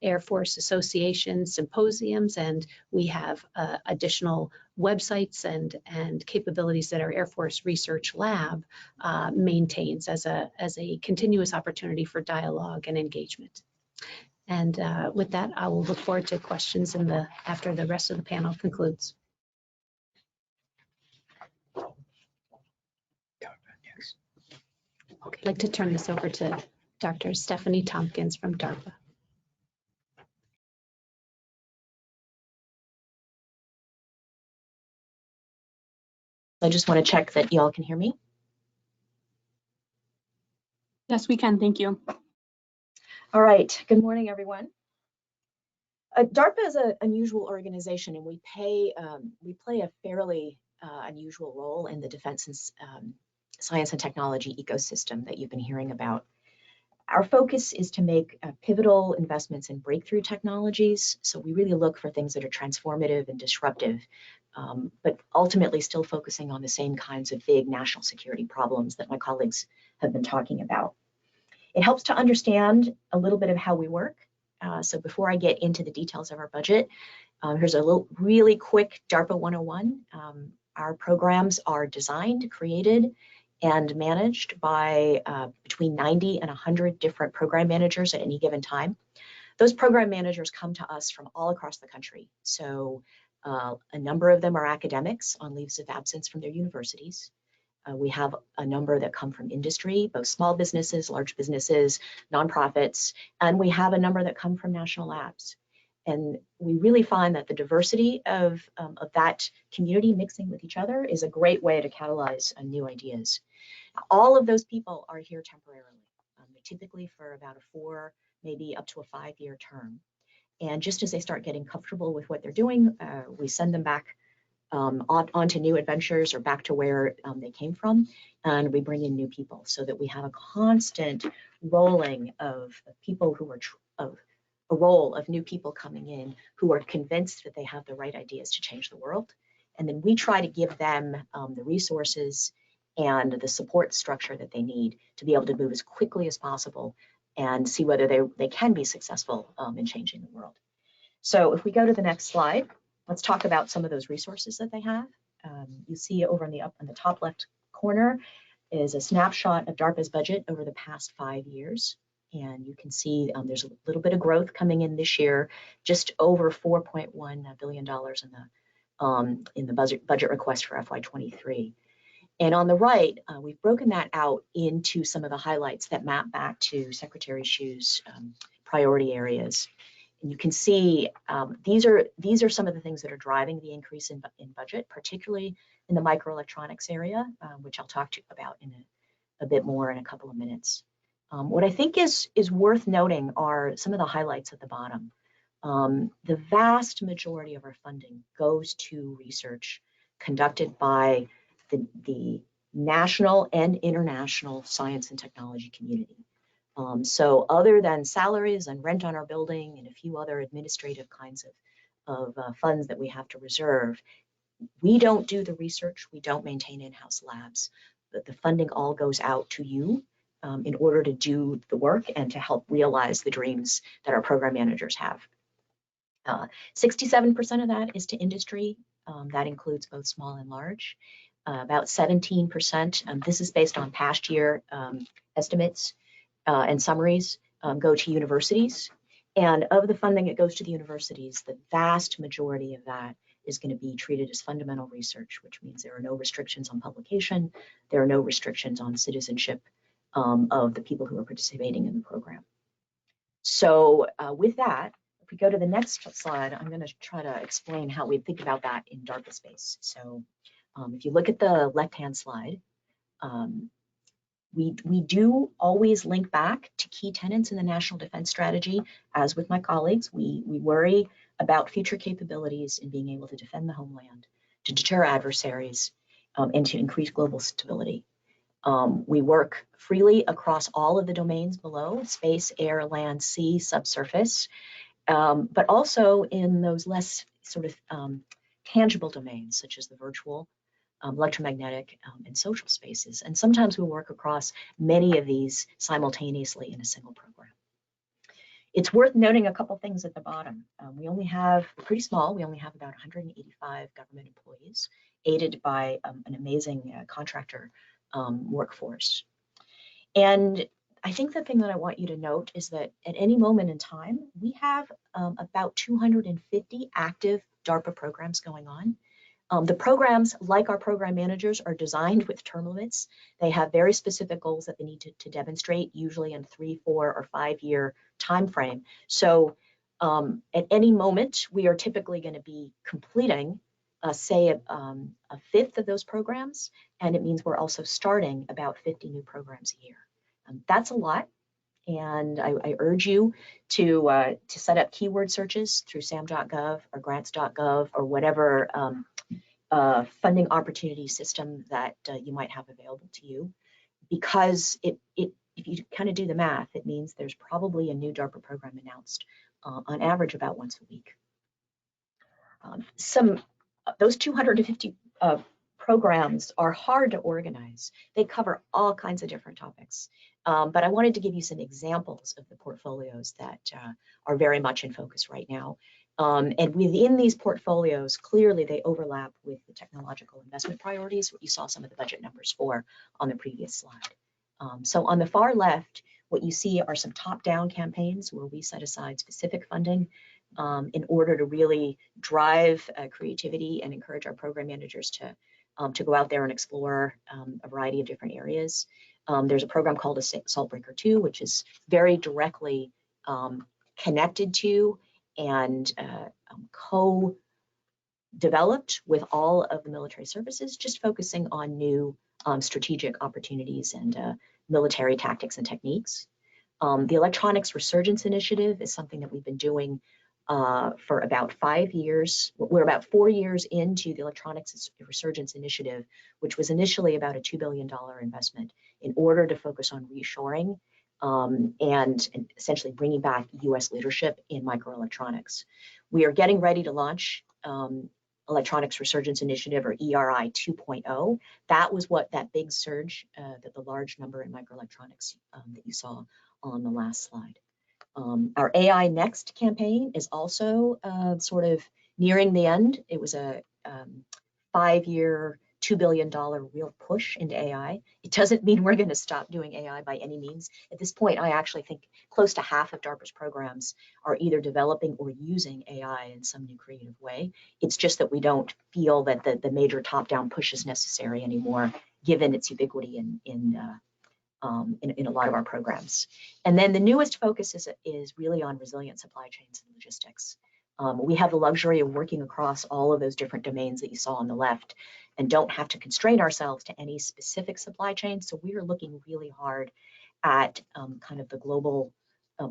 Air Force Association symposiums, and we have additional websites and capabilities that our Air Force Research Lab maintains as a continuous opportunity for dialogue and engagement. And with that, I will look forward to questions after the rest of the panel concludes. I'd like to turn this over to Dr. Stephanie Tompkins from DARPA. I just want to check that y'all can hear me. Yes, we can. Thank you. All right. Good morning, everyone. DARPA is an unusual organization, and we play a fairly unusual role in the defense and science and technology ecosystem that you've been hearing about. Our focus is to make pivotal investments in breakthrough technologies. So we really look for things that are transformative and disruptive, but ultimately still focusing on the same kinds of big national security problems that my colleagues have been talking about. It helps to understand a little bit of how we work. So before I get into the details of our budget, here's a really quick DARPA 101. Our programs are designed, created, and managed by between 90 and 100 different program managers at any given time. Those program managers come to us from all across the country. So a number of them are academics on leaves of absence from their universities. We have a number that come from industry, both small businesses, large businesses, nonprofits, and we have a number that come from national labs. And we really find that the diversity of that community mixing with each other is a great way to catalyze new ideas. All of those people are here temporarily, typically for about a 4, maybe up to a 5-year term. And just as they start getting comfortable with what they're doing, we send them back onto new adventures or back to where they came from, and we bring in new people so that we have a constant rolling of people who are a role of new people coming in who are convinced that they have the right ideas to change the world. And then we try to give them the resources and the support structure that they need to be able to move as quickly as possible and see whether they can be successful in changing the world. So if we go to the next slide, let's talk about some of those resources that they have. You see over in the top left corner is a snapshot of DARPA's budget over the past 5 years. And you can see there's a little bit of growth coming in this year, just over $4.1 billion in the budget request for FY23. And on the right, we've broken that out into some of the highlights that map back to Secretary Hsu's priority areas. And you can see these are some of the things that are driving the increase in budget, particularly in the microelectronics area, which I'll talk to you about in a bit more in a couple of minutes. What I think is worth noting are some of the highlights at the bottom. The vast majority of our funding goes to research conducted by the national and international science and technology community. So other than salaries and rent on our building and a few other administrative kinds of funds that we have to reserve, we don't do the research, we don't maintain in-house labs. The funding all goes out to you in order to do the work and to help realize the dreams that our program managers have. 67% of that is to industry. That includes both small and large. About 17%, this is based on past year estimates and summaries, go to universities. And of the funding that goes to the universities, the vast majority of that is going to be treated as fundamental research, which means there are no restrictions on publication. There are no restrictions on citizenship of the people who are participating in the program. So with that, if we go to the next slide, I'm going to try to explain how we think about that in DARPA space. So if you look at the left-hand slide, we do always link back to key tenets in the National Defense Strategy. As with my colleagues, we worry about future capabilities in being able to defend the homeland, to deter adversaries, and to increase global stability. We work freely across all of the domains below: space, air, land, sea, subsurface, but also in those less sort of tangible domains, such as the virtual, electromagnetic, and social spaces. And sometimes we work across many of these simultaneously in a single program. It's worth noting a couple things at the bottom. We only have, pretty small, we only have about 185 government employees, aided by an amazing contractor workforce. And I think the thing that I want you to note is that at any moment in time, we have about 250 active DARPA programs going on. The programs, like our program managers, are designed with term limits. They have very specific goals that they need to demonstrate, usually in 3, 4, or 5-year time frame. So at any moment, we are typically going to be completing, say, a fifth of those programs, and it means we're also starting about 50 new programs a year. That's a lot. And I urge you to set up keyword searches through SAM.gov or grants.gov or whatever funding opportunity system that you might have available to you, because if you kind of do the math, it means there's probably a new DARPA program announced on average about once a week. Those 250 programs are hard to organize. They cover all kinds of different topics. But I wanted to give you some examples of the portfolios that are very much in focus right now. And within these portfolios, clearly they overlap with the technological investment priorities, what you saw some of the budget numbers for on the previous slide. So on the far left, what you see are some top-down campaigns where we set aside specific funding in order to really drive creativity and encourage our program managers to go out there and explore a variety of different areas. There's a program called Assault Breaker 2, which is very directly connected to and co-developed with all of the military services, just focusing on new strategic opportunities and military tactics and techniques. The Electronics Resurgence Initiative is something that we've been doing for about 5 years. We're about 4 years into the Electronics Resurgence Initiative, which was initially about a $2 billion investment in order to focus on reshoring and essentially bringing back US leadership in microelectronics. We are getting ready to launch Electronics Resurgence Initiative, or ERI 2.0. That was what that big surge, the large number in microelectronics that you saw on the last slide. Our AI Next campaign is also sort of nearing the end. It was a 5-year, $2 billion real push into AI. It doesn't mean we're going to stop doing AI by any means. At this point, I actually think close to half of DARPA's programs are either developing or using AI in some new creative way. It's just that we don't feel that the major top-down push is necessary anymore, given its ubiquity in in a lot of our programs. And then the newest focus is really on resilient supply chains and logistics. We have the luxury of working across all of those different domains that you saw on the left and don't have to constrain ourselves to any specific supply chain. So we are looking really hard at kind of the global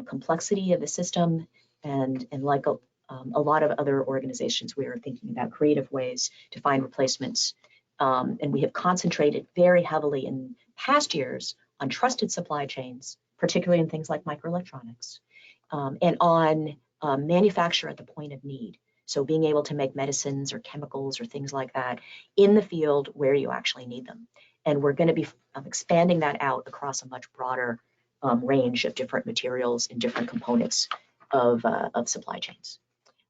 complexity of the system, and like a lot of other organizations, we are thinking about creative ways to find replacements. And we have concentrated very heavily in past years on trusted supply chains, particularly in things like microelectronics, and on manufacture at the point of need. So being able to make medicines or chemicals or things like that in the field where you actually need them. And we're going to be expanding that out across a much broader range of different materials and different components of supply chains.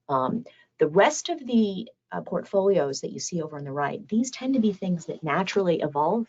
The rest of the portfolios that you see over on the right, these tend to be things that naturally evolve,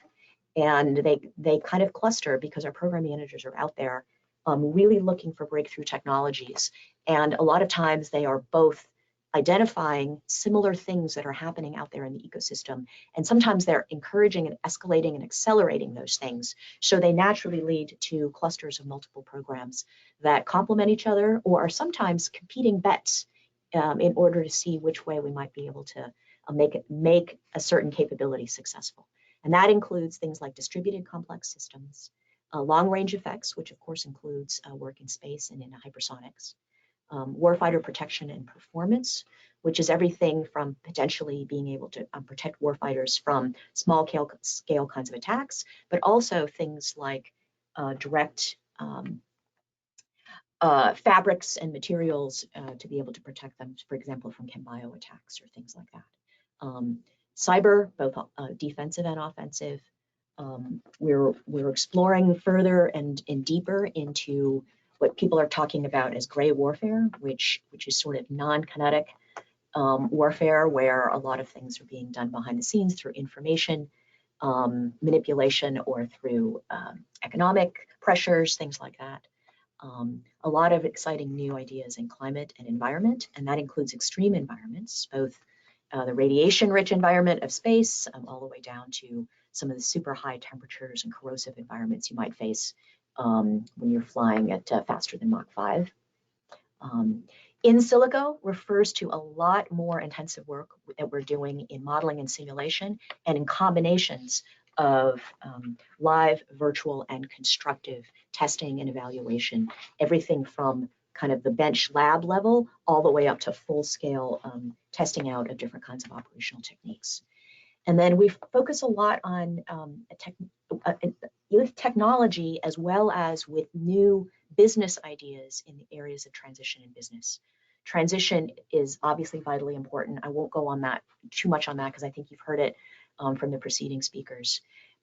and they kind of cluster because our program managers are out there really looking for breakthrough technologies. And a lot of times they are both identifying similar things that are happening out there in the ecosystem, and sometimes they're encouraging and escalating and accelerating those things. So they naturally lead to clusters of multiple programs that complement each other or are sometimes competing bets in order to see which way we might be able to make a certain capability successful. And that includes things like distributed complex systems, long-range effects, which of course includes work in space and in hypersonics, warfighter protection and performance, which is everything from potentially being able to protect warfighters from small scale kinds of attacks, but also things like direct fabrics and materials to be able to protect them, for example, from chem-bio attacks or things like that. Cyber, both defensive and offensive. We're exploring further and deeper into what people are talking about as gray warfare, which is sort of non-kinetic warfare, where a lot of things are being done behind the scenes through information manipulation or through economic pressures, things like that. A lot of exciting new ideas in climate and environment, and that includes extreme environments, both the radiation-rich environment of space, all the way down to some of the super high temperatures and corrosive environments you might face when you're flying at faster than Mach 5. In silico refers to a lot more intensive work that we're doing in modeling and simulation and in combinations of live, virtual, and constructive testing and evaluation, everything from kind of the bench lab level all the way up to full-scale testing out of different kinds of operational techniques. And then we focus a lot on with technology as well as with new business ideas in the areas of transition in business. Transition is obviously vitally important. I won't go on that too much on that because I think you've heard it from the preceding speakers.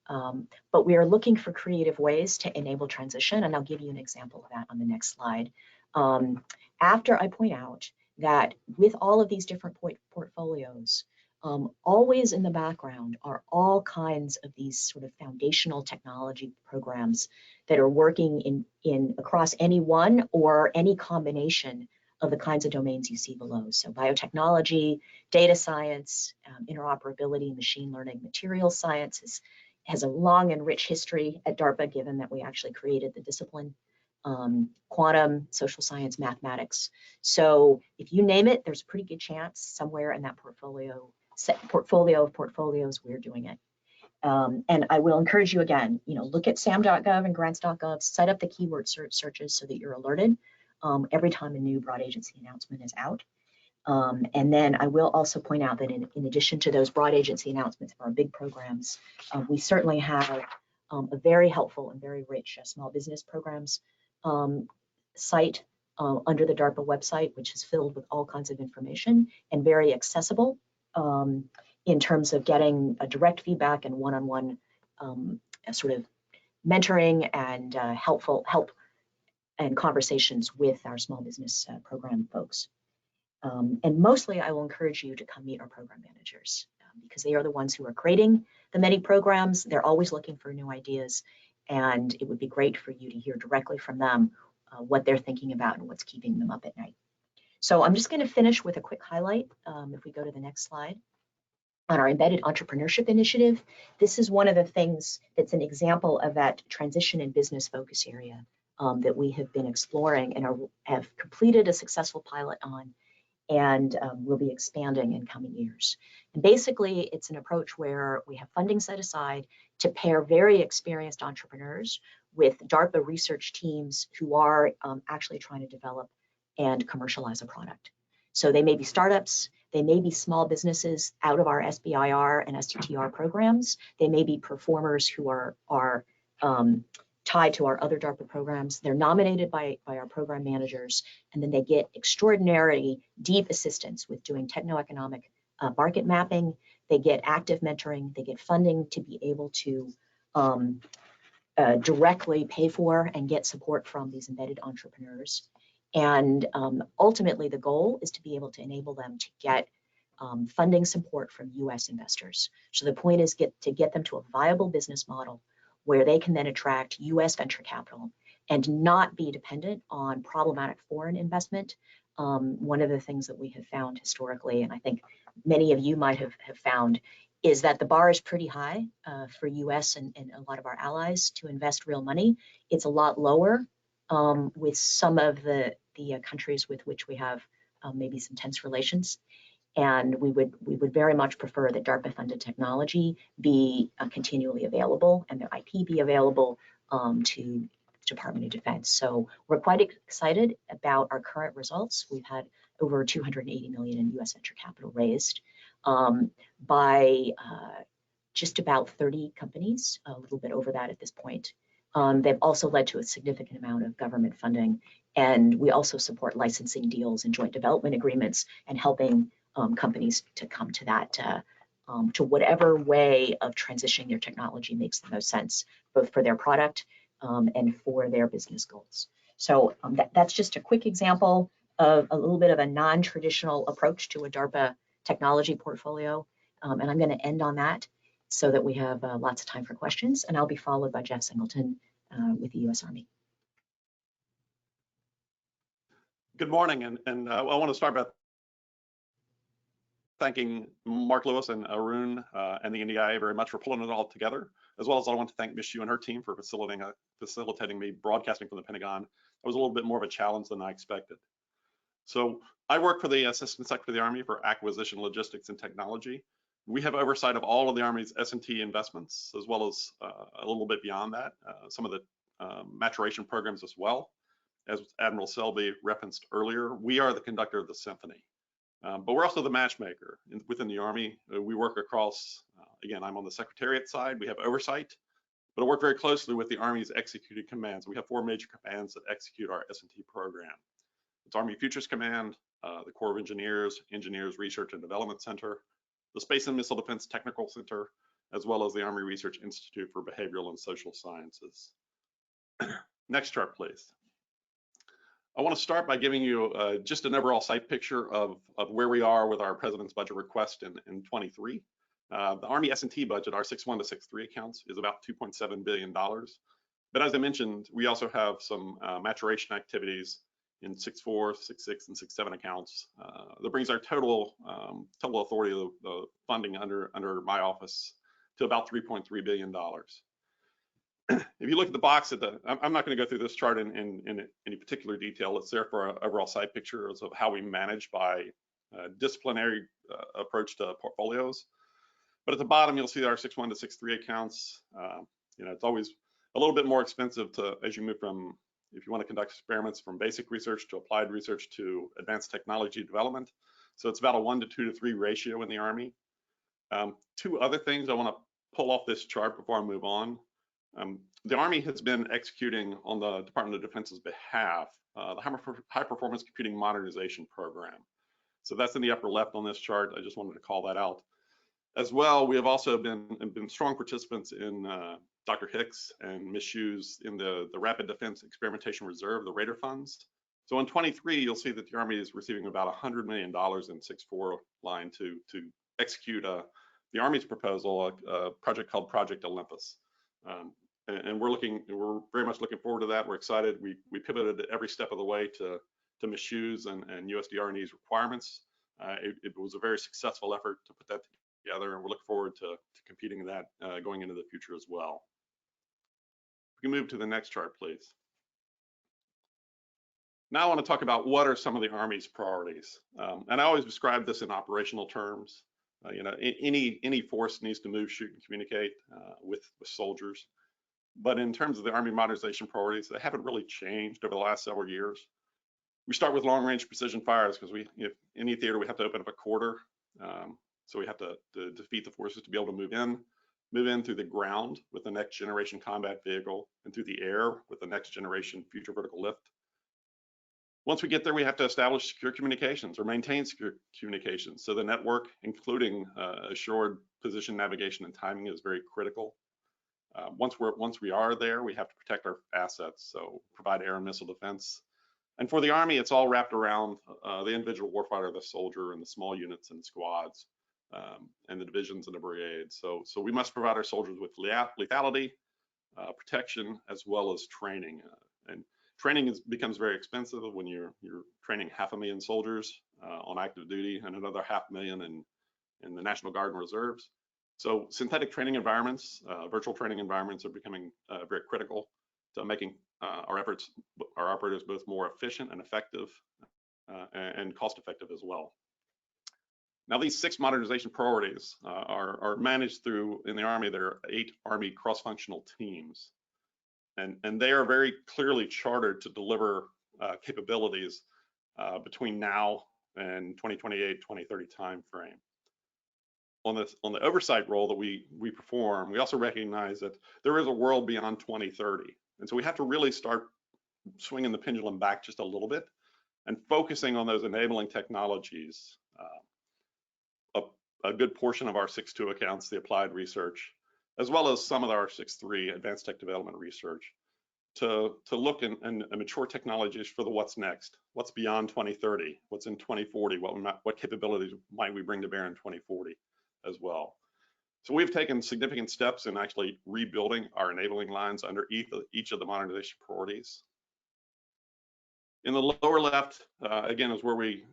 But we are looking for creative ways to enable transition, and I'll give you an example of that on the next slide. After I point out that with all of these different portfolios, always in the background are all kinds of these sort of foundational technology programs that are working in across any one or any combination of the kinds of domains you see below. So biotechnology, data science, interoperability, machine learning, material sciences has a long and rich history at DARPA, given that we actually created the discipline. Quantum, social science, mathematics. So if you name it, there's a pretty good chance somewhere in that portfolio of portfolios we're doing it. And I will encourage you again, look at sam.gov and grants.gov, set up the keyword searches so that you're alerted every time a new broad agency announcement is out. And then I will also point out that in addition to those broad agency announcements for our big programs, we certainly have a very helpful and very rich small business programs site under the DARPA website, which is filled with all kinds of information and very accessible in terms of getting a direct feedback and one-on-one sort of mentoring and help and conversations with our small business program folks. And mostly I will encourage you to come meet our program managers because they are the ones who are creating the many programs. They're always looking for new ideas, and it would be great for you to hear directly from them what they're thinking about and what's keeping them up at night. So I'm just going to finish with a quick highlight if we go to the next slide. on our embedded entrepreneurship initiative. This is one of the things that's an example of that transition in business focus area that we have been exploring and have completed a successful pilot on, and we'll be expanding in coming years. And basically, it's an approach where we have funding set aside to pair very experienced entrepreneurs with DARPA research teams who are actually trying to develop and commercialize a product. So they may be startups, they may be small businesses out of our SBIR and STTR programs, they may be performers who are tied to our other DARPA programs. They're nominated by our program managers, and then they get extraordinary deep assistance with doing techno-economic market mapping. They get active mentoring, they get funding to be able to directly pay for and get support from these embedded entrepreneurs. And ultimately, the goal is to be able to enable them to get funding support from US investors. So the point is to get them to a viable business model where they can then attract US venture capital and not be dependent on problematic foreign investment. One of the things that we have found historically, and I think many of you might have found, is that the bar is pretty high for US and a lot of our allies to invest real money. It's a lot lower with some of the countries with which we have maybe some tense relations. And we would very much prefer that DARPA funded technology be continually available and their IP be available to the Department of Defense. So we're quite excited about our current results. We've had over 280 million in US venture capital raised by just about 30 companies, a little bit over that at this point. They've also led to a significant amount of government funding, and we also support licensing deals and joint development agreements and helping companies to come to that, to whatever way of transitioning their technology makes the most sense, both for their product and for their business goals. So that's just a quick example of a little bit of a non-traditional approach to a DARPA technology portfolio. And I'm going to end on that so that we have lots of time for questions, and I'll be followed by Jeff Singleton with the US Army. Good morning, and I want to start by thanking Mark Lewis and Arun and the NDIA very much for pulling it all together, as well as I want to thank Ms. Xu and her team for facilitating me broadcasting from the Pentagon. It was a little bit more of a challenge than I expected. So I work for the Assistant Secretary of the Army for Acquisition, Logistics, and Technology. We have oversight of all of the Army's S&T investments, as well as a little bit beyond that, some of the maturation programs as well. As Admiral Selby referenced earlier, we are the conductor of the symphony. But we're also the matchmaker within the Army. We work across, again, I'm on the Secretariat side. We have oversight, but I work very closely with the Army's executed commands. We have 4 major commands that execute our S&T program. It's Army Futures Command, the Corps of Engineers, Engineers Research and Development Center, the Space and Missile Defense Technical Center, as well as the Army Research Institute for Behavioral and Social Sciences. Next chart, please. I want to start by giving you just an overall site picture of where we are with our President's budget request in 23. The Army S&T budget, our 6.1 to 6.3 accounts, is about $2.7 billion. But as I mentioned, we also have some maturation activities in 6.4, 6.6, and 6.7 accounts. That brings our total authority of the funding under my office to about $3.3 billion. If you look at the box at the, I'm not going to go through this chart in any particular detail. It's there for an overall site picture of how we manage by disciplinary approach to portfolios. But at the bottom, you'll see our 6.1 to 6.3 accounts. It's always a little bit more expensive as you move from, if you want to conduct experiments, from basic research to applied research to advanced technology development. So it's about a 1 to 2 to 3 ratio in the Army. 2 other things I want to pull off this chart before I move on. The Army has been executing on the Department of Defense's behalf the High Performance Computing Modernization Program. So that's in the upper left on this chart. I just wanted to call that out. As well, we have also been strong participants in Dr. Hicks and Ms. Xu's in the Rapid Defense Experimentation Reserve, the Raider funds. So in 23, you'll see that the Army is receiving about $100 million in 6.4 line to execute the Army's proposal, a project called Project Olympus. And we're very much looking forward to that. We're excited. We pivoted every step of the way to Ms. Xu's and USDR&E's requirements. It was a very successful effort to put that together, and we look forward to competing in that going into the future as well. We can move to the next chart, please. Now I want to talk about what are some of the Army's priorities. And I always describe this in operational terms. You know, any force needs to move, shoot, and communicate with soldiers. But in terms of the Army modernization priorities, they haven't really changed over the last several years. We start with long-range precision fires because if any theater, we have to open up a quarter. So we have to defeat the forces to be able to move in through the ground with the next generation combat vehicle, and through the air with the next generation future vertical lift. Once we get there, we have to establish secure communications or maintain secure communications. So the network, including assured position navigation and timing, is very critical. Once we are there, we have to protect our assets, so provide air and missile defense. And for the Army, it's all wrapped around the individual warfighter, the soldier, and the small units and squads, and the divisions and the brigades. So we must provide our soldiers with lethality, protection, as well as training. And training becomes very expensive when you're training 500,000 soldiers on active duty and another 500,000 in the National Guard and Reserves. So synthetic training environments, virtual training environments are becoming very critical to making our operators both more efficient and effective and cost effective as well. Now, these 6 modernization priorities are managed through, in the Army, there are 8 Army cross-functional teams. And they are very clearly chartered to deliver capabilities between now and 2028, 2030 timeframe. On the oversight role that we perform, we also recognize that there is a world beyond 2030. And so we have to really start swinging the pendulum back just a little bit and focusing on those enabling technologies. A good portion of our 6.2 accounts, the applied research, as well as some of our 6.3 advanced tech development research, to look and mature technologies for the what's next, what's beyond 2030, what's in 2040, what capabilities might we bring to bear in 2040 as well. So we've taken significant steps in actually rebuilding our enabling lines under each of the modernization priorities. In the lower left, again, is where we,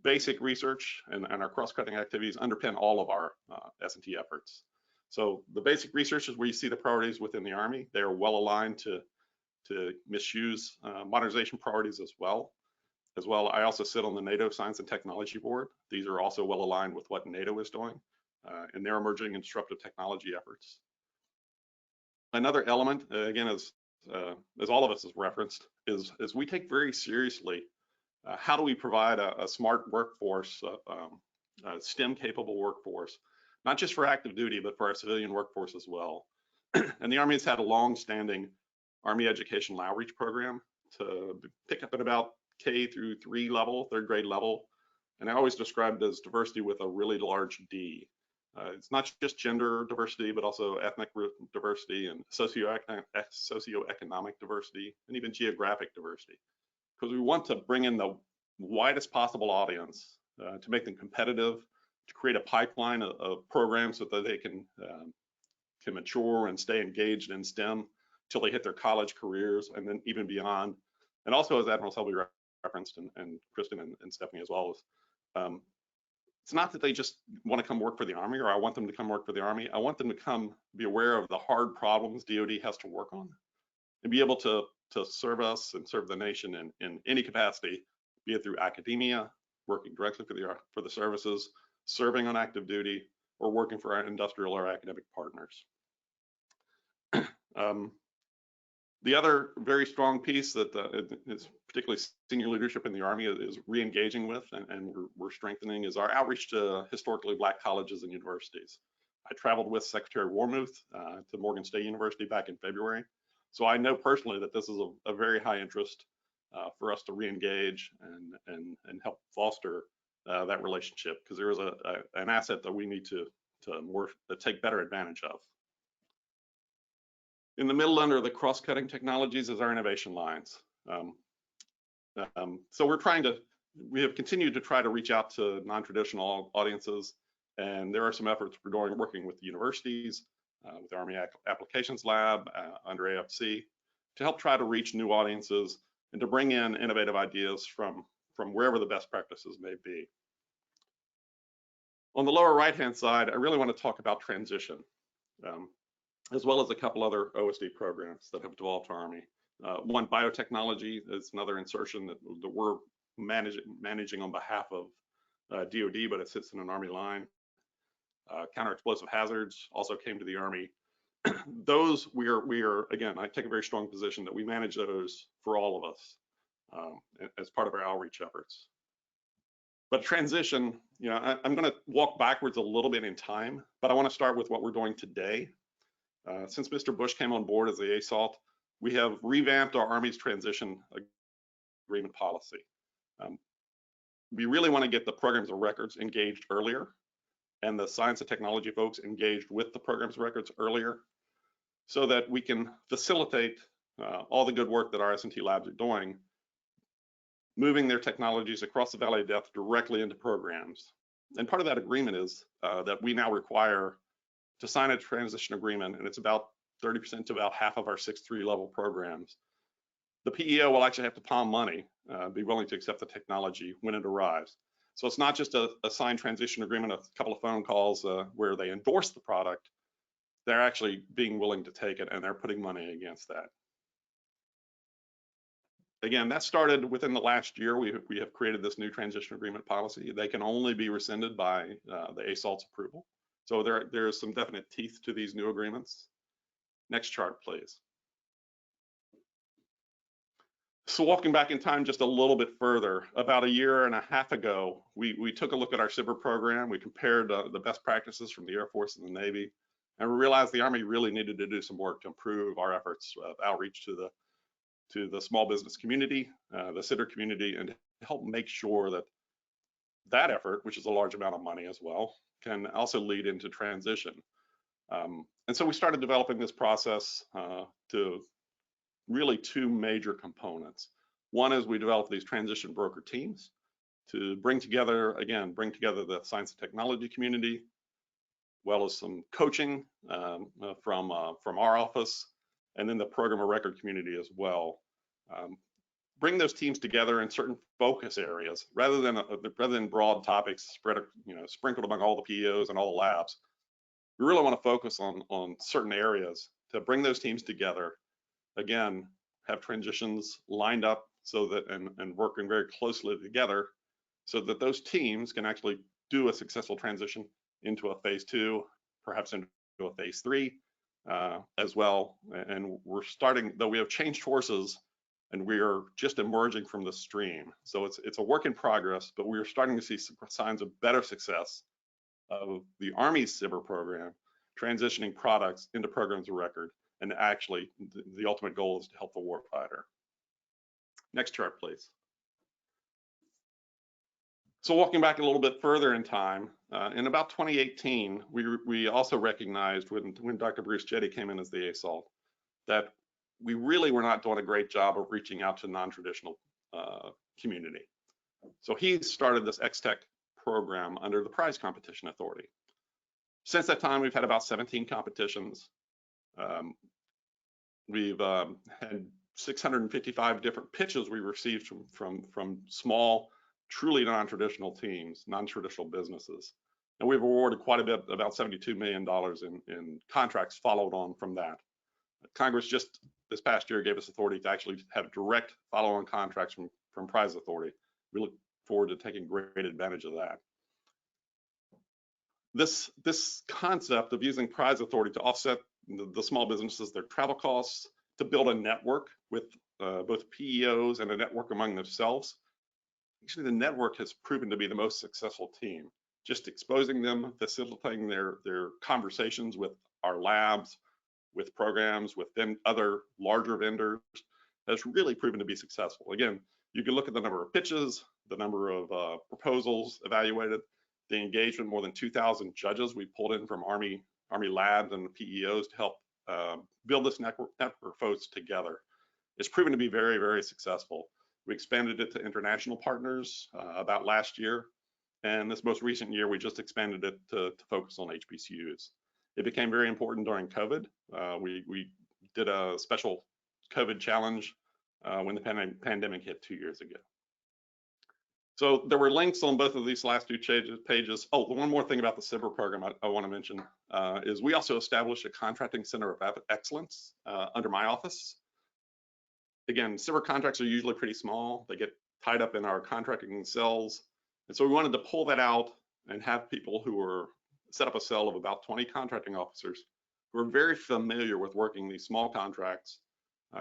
basic research and our cross-cutting activities underpin all of our S&T efforts. So the basic research is where you see the priorities within the Army. They are well aligned to Ms. Hughes' modernization priorities as well. I also sit on the NATO Science and Technology Board. These are also well aligned with what NATO is doing in their emerging and disruptive technology efforts. Another element, again, as all of us has referenced, is we take very seriously how do we provide a smart workforce, a STEM-capable workforce, not just for active duty, but for our civilian workforce as well. And the Army has had a long-standing Army Education Outreach program to pick up at about K through 3 level, 3rd grade level. And I always describe it as diversity with a really large D. It's not just gender diversity, but also ethnic diversity and socioeconomic diversity, and even geographic diversity. Because we want to bring in the widest possible audience to make them competitive, to create a pipeline of programs so that they can mature and stay engaged in STEM till they hit their college careers and then even beyond. And also, as Admiral Selby referenced, and Kristen and Stephanie as well, it's not that they just want to come work for the Army, or I want them to come work for the Army. I want them to come be aware of the hard problems DoD has to work on and be able to serve us and serve the nation in any capacity, be it through academia, working directly for the services, serving on active duty, or working for our industrial or academic partners. The other very strong piece that is particularly senior leadership in the Army is re-engaging with and we're strengthening is our outreach to historically Black colleges and universities. I traveled with Secretary Warmuth to Morgan State University back in February. So I know personally that this is a very high interest for us to re-engage and help foster that relationship, because there is an asset that we need to take better advantage of. In the middle under the cross-cutting technologies is our innovation lines. So we have continued to try to reach out to non-traditional audiences, and there are some efforts we're doing working with the universities, with the Army Applications Lab under AFC, to help try to reach new audiences and to bring in innovative ideas from wherever the best practices may be. On the lower right-hand side, I really want to talk about transition, as well as a couple other OSD programs that have developed our Army. One, biotechnology, is another insertion that we're managing on behalf of DoD, but it sits in an Army line. Counter-explosive hazards also came to the Army. Those we are again, I take a very strong position that we manage those for all of us as part of our outreach efforts. But transition, you know, I'm going to walk backwards a little bit in time, but I want to start with what we're doing today. Since Mr. Bush came on board as the ASALT, we have revamped our Army's transition agreement policy. We really want to get the programs of records engaged earlier, and the science and technology folks engaged with the programs of records earlier, so that we can facilitate all the good work that our S&T labs are doing, moving their technologies across the Valley of Death directly into programs. And part of that agreement is that we now require to sign a transition agreement, and it's about 30% to about half of our 6.3 level programs. The PEO will actually have to palm money, be willing to accept the technology when it arrives. So it's not just a signed transition agreement, a couple of phone calls where they endorse the product. They're actually being willing to take it, and they're putting money against that. Again, that started within the last year. We have created this new transition agreement policy. They can only be rescinded by the ASALT's approval. So there is some definite teeth to these new agreements. Next chart, please. So walking back in time just a little bit further, about 1.5 years ago, we took a look at our SBIR program. We compared the best practices from the Air Force and the Navy, and we realized the Army really needed to do some work to improve our efforts of outreach to the small business community, the SIDR community, and to help make sure that that effort, which is a large amount of money as well, can also lead into transition. And so we started developing this process to really 2 major components. One is we developed these transition broker teams to bring together the science and technology community, as well as some coaching from our office, and then the program of record community as well. Bring those teams together in certain focus areas rather than broad topics sprinkled among all the PEOs and all the labs. We really want to focus on certain areas to bring those teams together. Again, have transitions lined up so that and working very closely together so that those teams can actually do a successful transition into a phase 2, perhaps into a phase 3 as well. And we're starting, though we have changed horses and we are just emerging from the stream. So it's a work in progress, but we're starting to see some signs of better success of the Army's SBIR program transitioning products into programs of record. And actually, the ultimate goal is to help the warfighter. Next chart, please. So walking back a little bit further in time, in about 2018, we also recognized when Dr. Bruce Jetty came in as the ASALT that we really were not doing a great job of reaching out to non-traditional community. So he started this X-Tech program under the Prize Competition Authority. Since that time, we've had about 17 competitions. We've had 655 different pitches we received from small, truly non-traditional teams, non-traditional businesses. And we've awarded quite a bit, about $72 million in contracts followed on from that. Congress just this past year gave us authority to actually have direct follow-on contracts from Prize Authority. We look forward to taking great advantage of that. This concept of using Prize Authority to offset the small businesses, their travel costs, to build a network with both PEOs and a network among themselves. Actually, the network has proven to be the most successful team. Just exposing them, facilitating their conversations with our labs, with programs, with other larger vendors, has really proven to be successful. Again, you can look at the number of pitches, the number of proposals evaluated, the engagement, more than 2,000 judges we pulled in from Army labs and PEOs to help build this network folks together. It's proven to be very, very successful. We expanded it to international partners about last year. And this most recent year, we just expanded it to focus on HBCUs. It became very important during COVID. We did a special COVID challenge when the pandemic hit 2 years ago. So there were links on both of these last two pages. Oh, one more thing about the SBIR program I want to mention is we also established a contracting center of excellence under my office. Again, SBIR contracts are usually pretty small. They get tied up in our contracting cells. And so we wanted to pull that out and have people who were set up a cell of about 20 contracting officers who are very familiar with working these small contracts,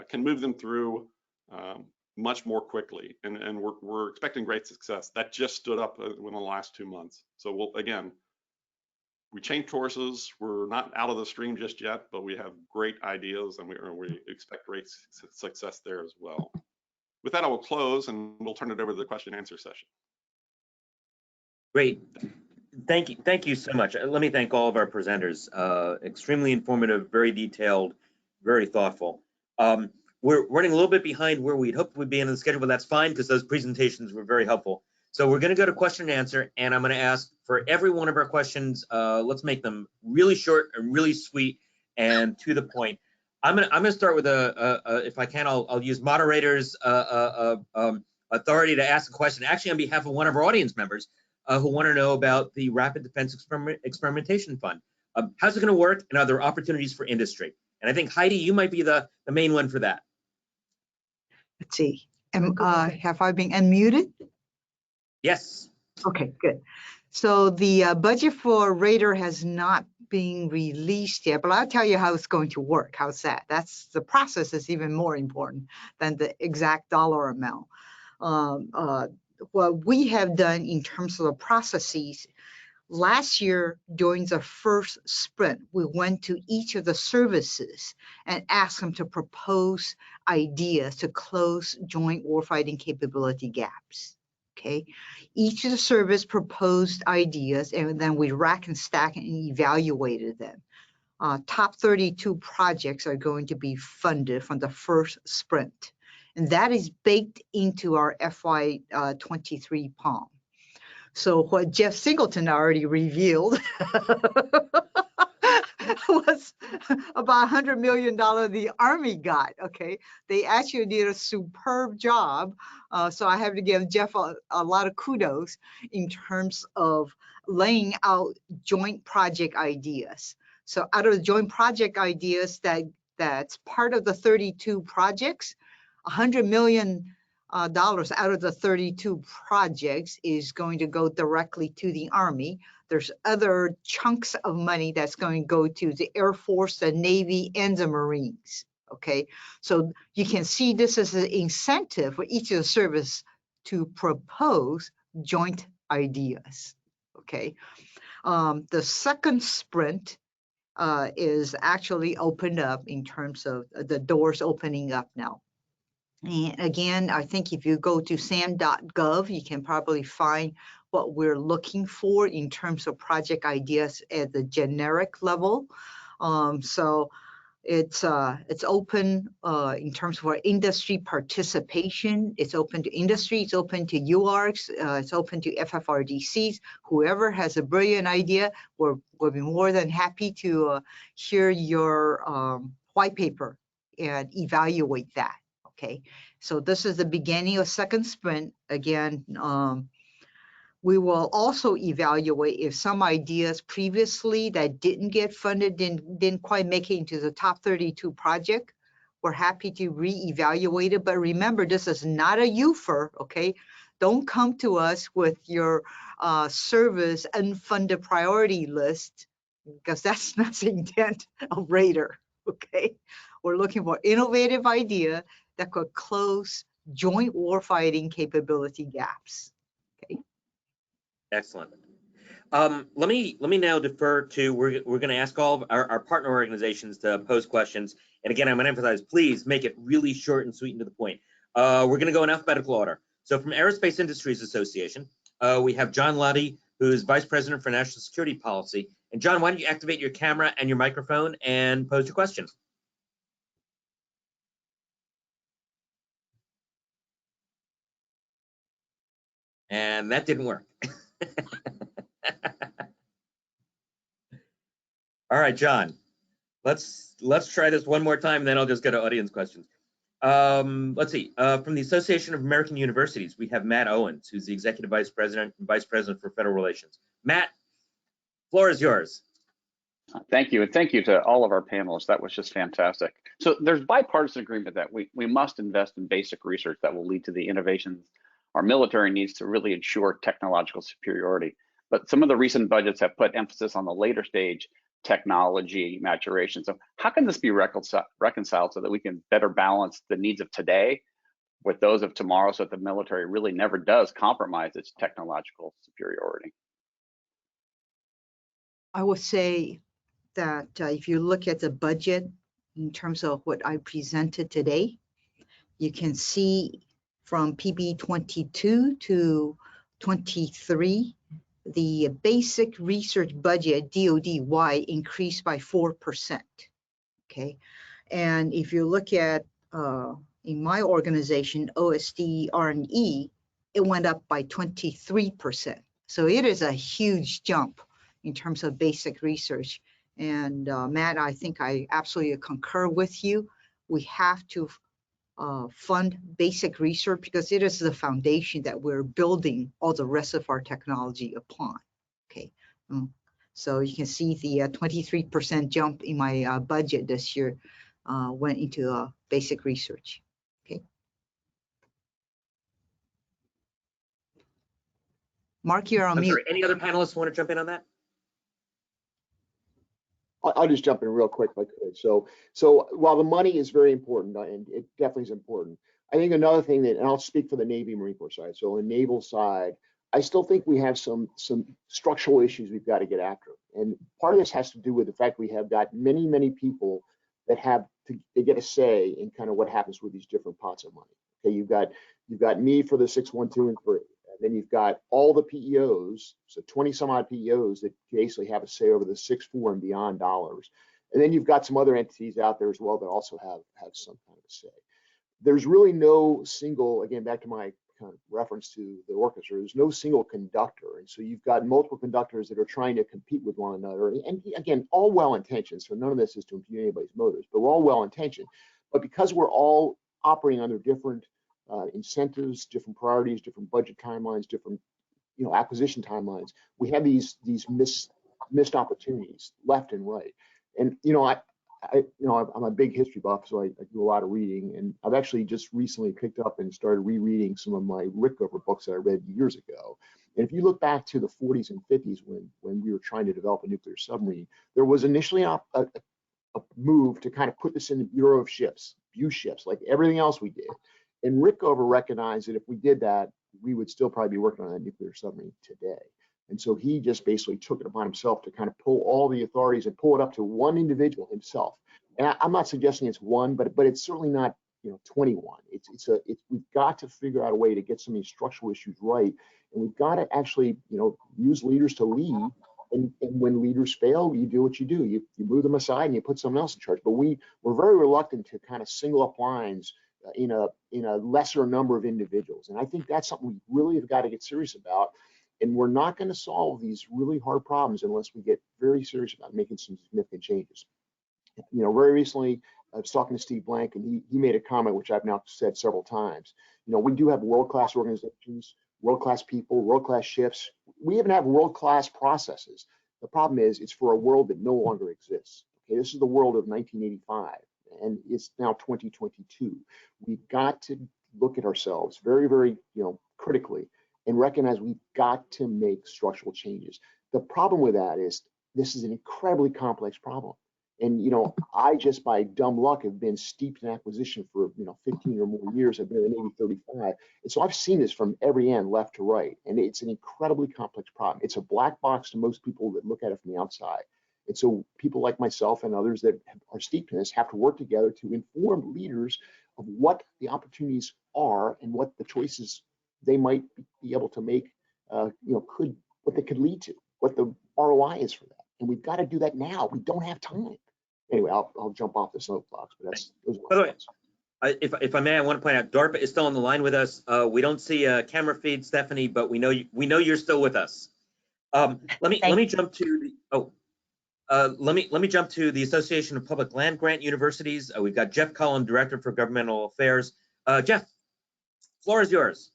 can move them through much more quickly, and we're expecting great success. That just stood up within the last 2 months. So we changed courses. We're not out of the stream just yet, but we have great ideas, and we expect great success there as well. With that, I will close, and we'll turn it over to the question and answer session. Great. Thank you so much. Let me thank all of our presenters. Extremely informative, very detailed, very thoughtful. We're running a little bit behind where we'd hoped we'd be in the schedule, but that's fine because those presentations were very helpful. So we're going to go to question and answer, and I'm going to ask for every one of our questions. Let's make them really short and really sweet and to the point. I'm going to start with if I can, I'll use moderator's authority to ask a question, actually on behalf of one of our audience members who want to know about the Rapid Defense Experimentation Fund. How's it going to work, and are there opportunities for industry? And I think, Heidi, you might be the main one for that. Let's see. Have I been unmuted? Yes. Okay, good. So the budget for Radar has not been released yet, but I'll tell you how it's going to work. How's that? That's the process is even more important than the exact dollar amount. What we have done in terms of the processes, last year during the first sprint, we went to each of the services and asked them to propose ideas to close joint warfighting capability gaps. Okay, each of the service proposed ideas, and then we rack and stack and evaluated them. Top 32 projects are going to be funded from the first sprint, and that is baked into our FY23 POM. So what Jeff Singleton already revealed was about $100 million the Army got, okay? They actually did a superb job. So I have to give Jeff a lot of kudos in terms of laying out joint project ideas. So out of the joint project ideas that's part of the 32 projects, $100 million out of the 32 projects is going to go directly to the Army. There's other chunks of money that's going to go to the Air Force, the Navy, and the Marines. Okay, so you can see this as an incentive for each of the service to propose joint ideas. Okay, the second sprint is actually opened up in terms of the doors opening up now. And again, I think if you go to sam.gov, you can probably find what we're looking for in terms of project ideas at the generic level. So it's open in terms of our industry participation. It's open to industry, it's open to UARCs, it's open to FFRDCs. Whoever has a brilliant idea, we'll be more than happy to hear your white paper and evaluate that. Okay, so this is the beginning of second sprint. Again, we will also evaluate if some ideas previously that didn't get funded, didn't quite make it into the top 32 project. We're happy to reevaluate it, but remember, this is not a UFER, okay? Don't come to us with your service unfunded priority list, because that's not the intent of Radar, okay? We're looking for innovative idea that could close joint warfighting capability gaps. Okay. Excellent. Let me now defer to, we're going to ask all of our partner organizations to pose questions. And again, I'm going to emphasize, please make it really short and sweet and to the point. We're going to go in alphabetical order. So from Aerospace Industries Association, we have John Luddy, who is Vice President for National Security Policy. And John, why don't you activate your camera and your microphone and pose your question? And that didn't work. All right, John, let's try this one more time, then I'll just go to audience questions. Let's see, from the Association of American Universities, we have Matt Owens, who's the Executive Vice President and Vice President for Federal Relations. Matt, floor is yours. Thank you, and thank you to all of our panelists. That was just fantastic. So there's bipartisan agreement that we must invest in basic research that will lead to the innovations our military needs to really ensure technological superiority. But some of the recent budgets have put emphasis on the later stage technology maturation. So how can this be reconciled so that we can better balance the needs of today with those of tomorrow, so that the military really never does compromise its technological superiority? I would say that if you look at the budget in terms of what I presented today, you can see from PB 22 to 23, the basic research budget DoD-wide increased by 4%. Okay, and if you look at in my organization, OSD R&E, it went up by 23%. So it is a huge jump in terms of basic research. And Matt, I think I absolutely concur with you. We have to fund basic research because it is the foundation that we're building all the rest of our technology upon. Okay, so you can see the 23% jump in my budget this year went into basic research. Okay, Mark, you're on I'm mute. sorry, any other panelists want to jump in on that? I'll just jump in real quick if I could. So while the money is very important, and it definitely is important, I think another thing that, and I'll speak for the Navy Marine Corps side. So on the naval side, I still think we have some structural issues we've got to get after. And part of this has to do with the fact we have got many people that they get a say in kind of what happens with these different pots of money. Okay, you've got me for the 6, 1, 2, and 3. Then you've got all the PEOs, so 20 some odd PEOs that basically have a say over the 6, 4 and beyond dollars. And then you've got some other entities out there as well that also have some kind of a say. There's really no single, again, back to my kind of reference to the orchestra, there's no single conductor. And so you've got multiple conductors that are trying to compete with one another. And again, all well-intentioned, so none of this is to impugn anybody's motives, but we're all well-intentioned. But because we're all operating under different incentives, different priorities, different budget timelines, different acquisition timelines, we have these missed opportunities left and right. And I'm a big history buff, so I do a lot of reading, and I've actually just recently picked up and started rereading some of my Rickover books that I read years ago. And if you look back to the 40s and 50s when we were trying to develop a nuclear submarine, there was initially a move to kind of put this in the Bureau of Ships, BU ships, like everything else we did. And Rickover recognized that if we did that, we would still probably be working on a nuclear submarine today. And so he just basically took it upon himself to kind of pull all the authorities and pull it up to one individual himself. And I'm not suggesting it's one, but it's certainly not 21. We've got to figure out a way to get some of these structural issues right, and we've got to actually use leaders to lead. And when leaders fail, you do what you do. You move them aside and you put someone else in charge. But we're very reluctant to kind of single up lines in a lesser number of individuals. And I think that's something we really have got to get serious about. And we're not going to solve these really hard problems unless we get very serious about making some significant changes. Very recently, I was talking to Steve Blank, and he made a comment, which I've now said several times. We do have world-class organizations, world-class people, world-class ships. We even have world-class processes. The problem is it's for a world that no longer exists. Okay, this is the world of 1985. And it's now 2022. We've got to look at ourselves very, very, critically and recognize we've got to make structural changes. The problem with that is this is an incredibly complex problem. And, I just by dumb luck have been steeped in acquisition for, 15 or more years. I've been in the Navy 35. And so I've seen this from every end, left to right. And it's an incredibly complex problem. It's a black box to most people that look at it from the outside. And so people like myself and others that are steeped in this have to work together to inform leaders of what the opportunities are and what the choices they might be able to make, what they could lead to, what the ROI is for that. And we've got to do that now. We don't have time. Anyway, I'll jump off the soapbox, but those are my thoughts. If I may, I want to point out DARPA is still on the line with us. We don't see a camera feed, Stephanie, but we know you're still with us. Let me jump to the Let me jump to the Association of Public Land Grant Universities. We've got Jeff Cullum, Director for Governmental Affairs. Jeff, floor is yours.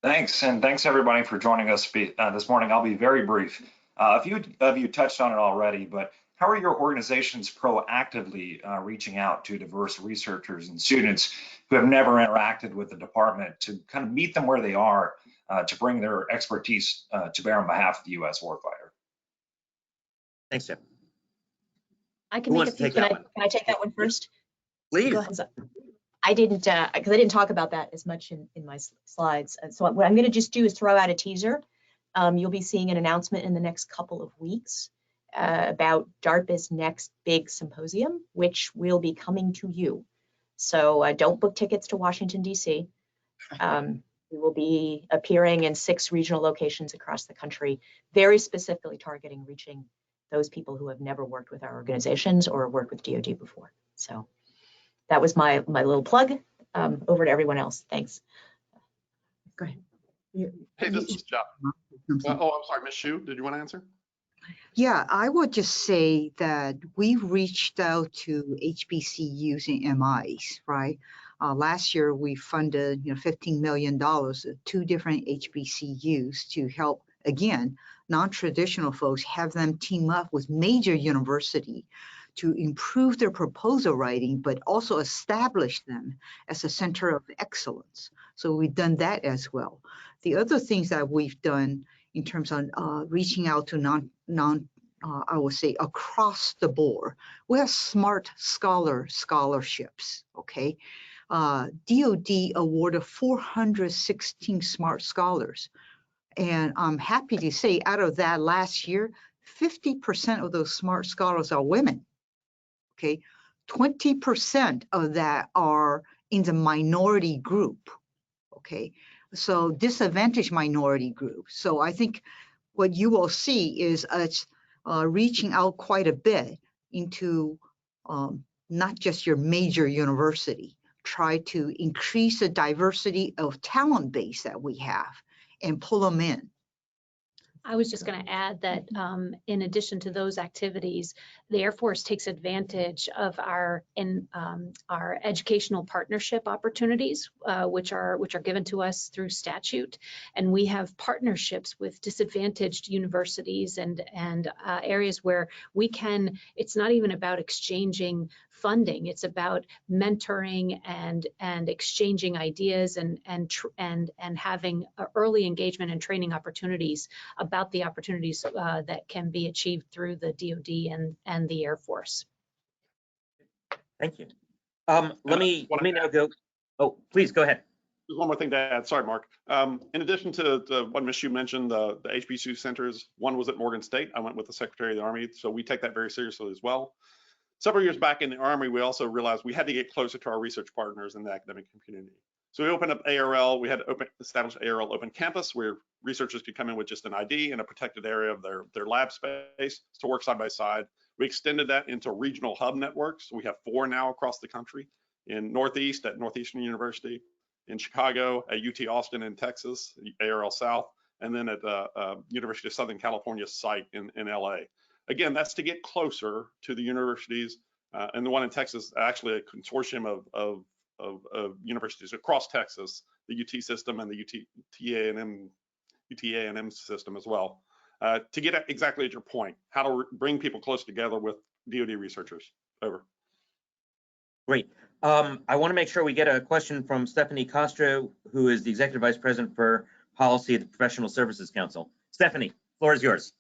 Thanks, and thanks everybody for joining us this morning. I'll be very brief. A few of you touched on it already, but how are your organizations proactively reaching out to diverse researchers and students who have never interacted with the department to kind of meet them where they are to bring their expertise to bear on behalf of the U.S. warfighter? Thanks, Jeff. I can Who make wants a to few. take Can that I, one? can I take that one first? Please. Go ahead. I didn't, because I didn't talk about that as much in my slides. And so what I'm going to just do is throw out a teaser. You'll be seeing an announcement in the next couple of weeks about DARPA's next big symposium, which will be coming to you. So don't book tickets to Washington, D.C. We will be appearing in 6 regional locations across the country, very specifically targeting reaching those people who have never worked with our organizations or worked with DoD before. So that was my little plug. Over to everyone else. Thanks. Go ahead. Hey, this is Jeff. Oh, I'm sorry, Ms. Hsu, did you want to answer? Yeah, I would just say that we reached out to HBCUs and MIs, right? Last year, we funded $15 million to 2 different HBCUs to help, again, non-traditional folks, have them team up with major university to improve their proposal writing, but also establish them as a center of excellence. So we've done that as well. The other things that we've done in terms of reaching out to I would say across the board, we have Smart Scholar scholarships, okay? DoD awarded 416 Smart Scholars. And I'm happy to say out of that last year, 50% of those Smart Scholars are women, okay? 20% of that are in the minority group, okay? So disadvantaged minority group. So I think what you will see is us reaching out quite a bit into not just your major university, try to increase the diversity of talent base that we have and pull them in. I was just going to add that in addition to those activities, the Air Force takes advantage of our educational partnership opportunities, which are given to us through statute, and we have partnerships with disadvantaged universities and areas where we can. It's not even about exchanging funding; it's about mentoring and exchanging ideas and having early engagement and training opportunities about the opportunities that can be achieved through the DoD and the Air Force. Thank you. Let me now go. Oh, please go ahead. There's one more thing to add. Sorry, Mark. In addition to what Ms. Hsu mentioned, the HBCU centers, one was at Morgan State. I went with the Secretary of the Army, so we take that very seriously as well. Several years back in the Army, we also realized we had to get closer to our research partners in the academic community. So we opened up ARL. We had to establish ARL Open Campus, where researchers could come in with just an ID in a protected area of their lab space to work side by side. We extended that into regional hub networks. We have 4 now across the country: in Northeast at Northeastern University, in Chicago at UT Austin in Texas, ARL South, and then at the University of Southern California site in LA. Again, that's to get closer to the universities, and the one in Texas, actually a consortium of universities across Texas, the UT system and the UT-A&M system as well, to get exactly at your point, how to bring people close together with DoD researchers. Over. Great. I want to make sure we get a question from Stephanie Castro, who is the Executive Vice President for Policy at the Professional Services Council. Stephanie, floor is yours.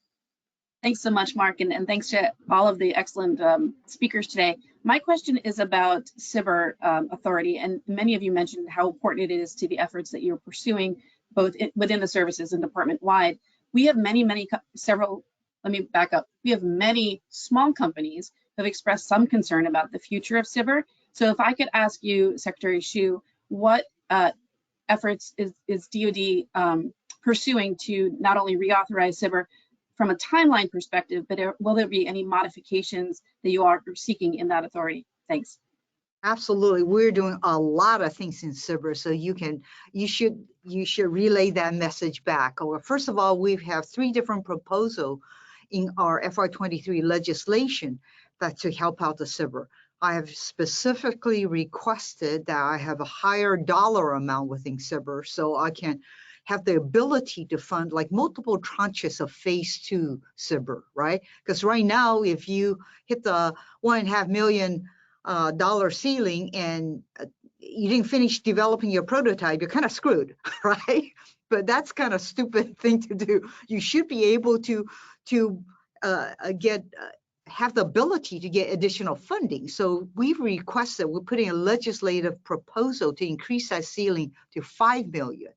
Thanks so much, Mark, and thanks to all of the excellent speakers today. My question is about SBIR authority, and many of you mentioned how important it is to the efforts that you're pursuing, both within the services and department-wide. We have let me back up. We have many small companies who have expressed some concern about the future of SBIR. So if I could ask you, Secretary Hsu, what efforts is DoD pursuing to not only reauthorize SBIR from a timeline perspective, but will there be any modifications that you are seeking in that authority? Thanks. Absolutely, we're doing a lot of things in SBIR, so you should relay that message back. First of all, we have 3 different proposals in our FY23 legislation that to help out the SBIR. I have specifically requested that I have a higher dollar amount within SBIR so I can have the ability to fund like multiple tranches of phase 2 SBIR, right? Because right now, if you hit the $1.5 million ceiling and you didn't finish developing your prototype, you're kind of screwed, right? But that's kind of stupid thing to do. You should be able to have the ability to get additional funding. So we've requested, we're putting a legislative proposal to increase that ceiling to $5 million.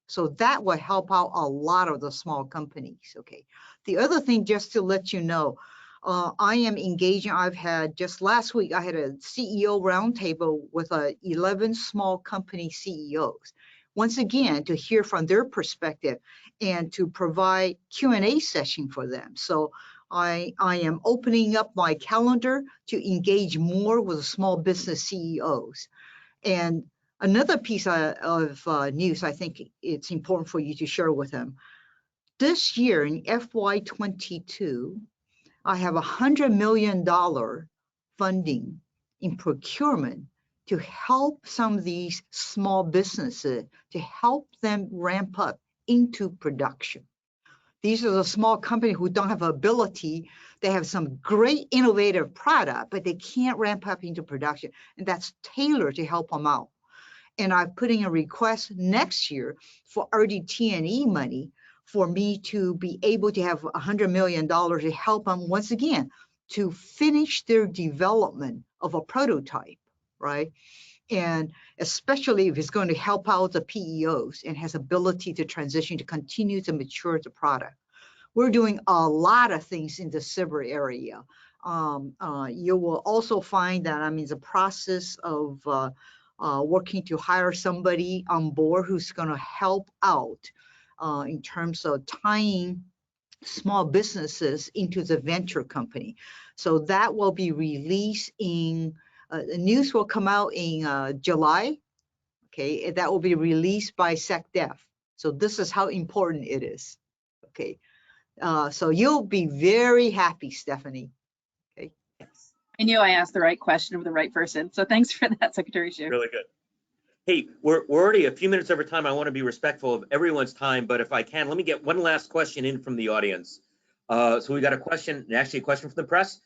So that will help out a lot of the small companies, okay? The other thing, just to let you know, I am engaging, I've had, just last week, I had a CEO roundtable with 11 small company CEOs. Once again, to hear from their perspective and to provide Q&A session for them. So I am opening up my calendar to engage more with small business CEOs. And another piece of news, I think it's important for you to share with them. This year in FY22, I have $100 million funding in procurement to help some of these small businesses, to help them ramp up into production. These are the small companies who don't have ability. They have some great innovative product, but they can't ramp up into production. And that's tailored to help them out. And I'm putting a request next year for RDT&E money for me to be able to have $100 million to help them once again to finish their development of a prototype, right? And especially if it's going to help out the PEOs and has ability to transition to continue to mature the product. We're doing a lot of things in the SBIR area. You will also find that I'm in the process of working to hire somebody on board who's going to help out in terms of tying small businesses into the venture company. So that will be released in, the news will come out in July. Okay, that will be released by SecDef. So this is how important it is. Okay, so you'll be very happy, Stephanie. Okay. I knew I asked the right question of the right person. So thanks for that, Secretary Hsu. Really good. Hey, we're already a few minutes over time. I want to be respectful of everyone's time, but if I can, let me get one last question in from the audience. So we got a question, actually a question from the press.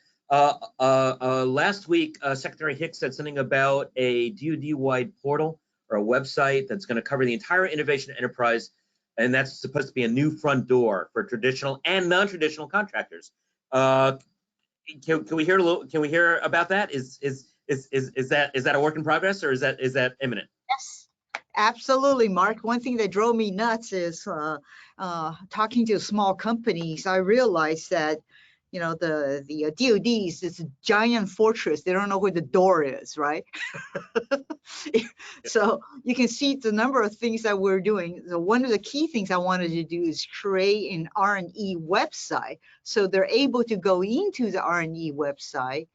Last week, Secretary Hicks said something about a DoD-wide portal or a website that's going to cover the entire innovation enterprise, and that's supposed to be a new front door for traditional and non-traditional contractors. Can we hear a little? Can we hear about that? Is that a work in progress, or is that imminent? Yes, absolutely, Mark. One thing that drove me nuts is talking to small companies. I realized that, you know, the DoD is this giant fortress. They don't know where the door is, right? So you can see the number of things that we're doing. So one of the key things I wanted to do is create an R&E website, so they're able to go into the R&E website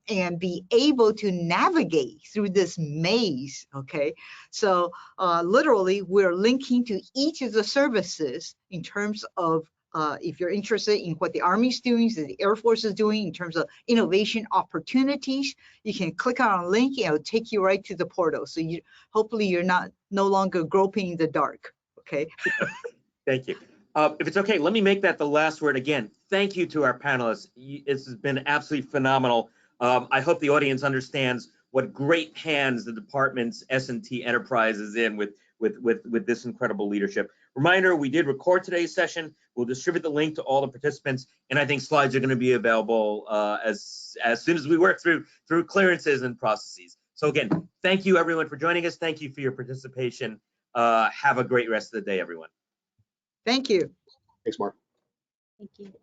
and be able to navigate through this maze, okay? So literally, we're linking to each of the services in terms of if you're interested in what the Army's doing, the Air Force is doing in terms of innovation opportunities, you can click on a link and it'll take you right to the portal. So you hopefully you're no longer groping in the dark, okay? Thank you. If it's okay, let me make that the last word again. Thank you to our panelists. This has been absolutely phenomenal. I hope the audience understands what great hands the department's S&T enterprise is in with this incredible leadership. Reminder, we did record today's session. We'll distribute the link to all the participants, and I think slides are going to be available as soon as we work through clearances and processes. So again, thank you everyone for joining us. Thank you for your participation. Have a great rest of the day, everyone. Thank you. Thanks, Mark. Thank you.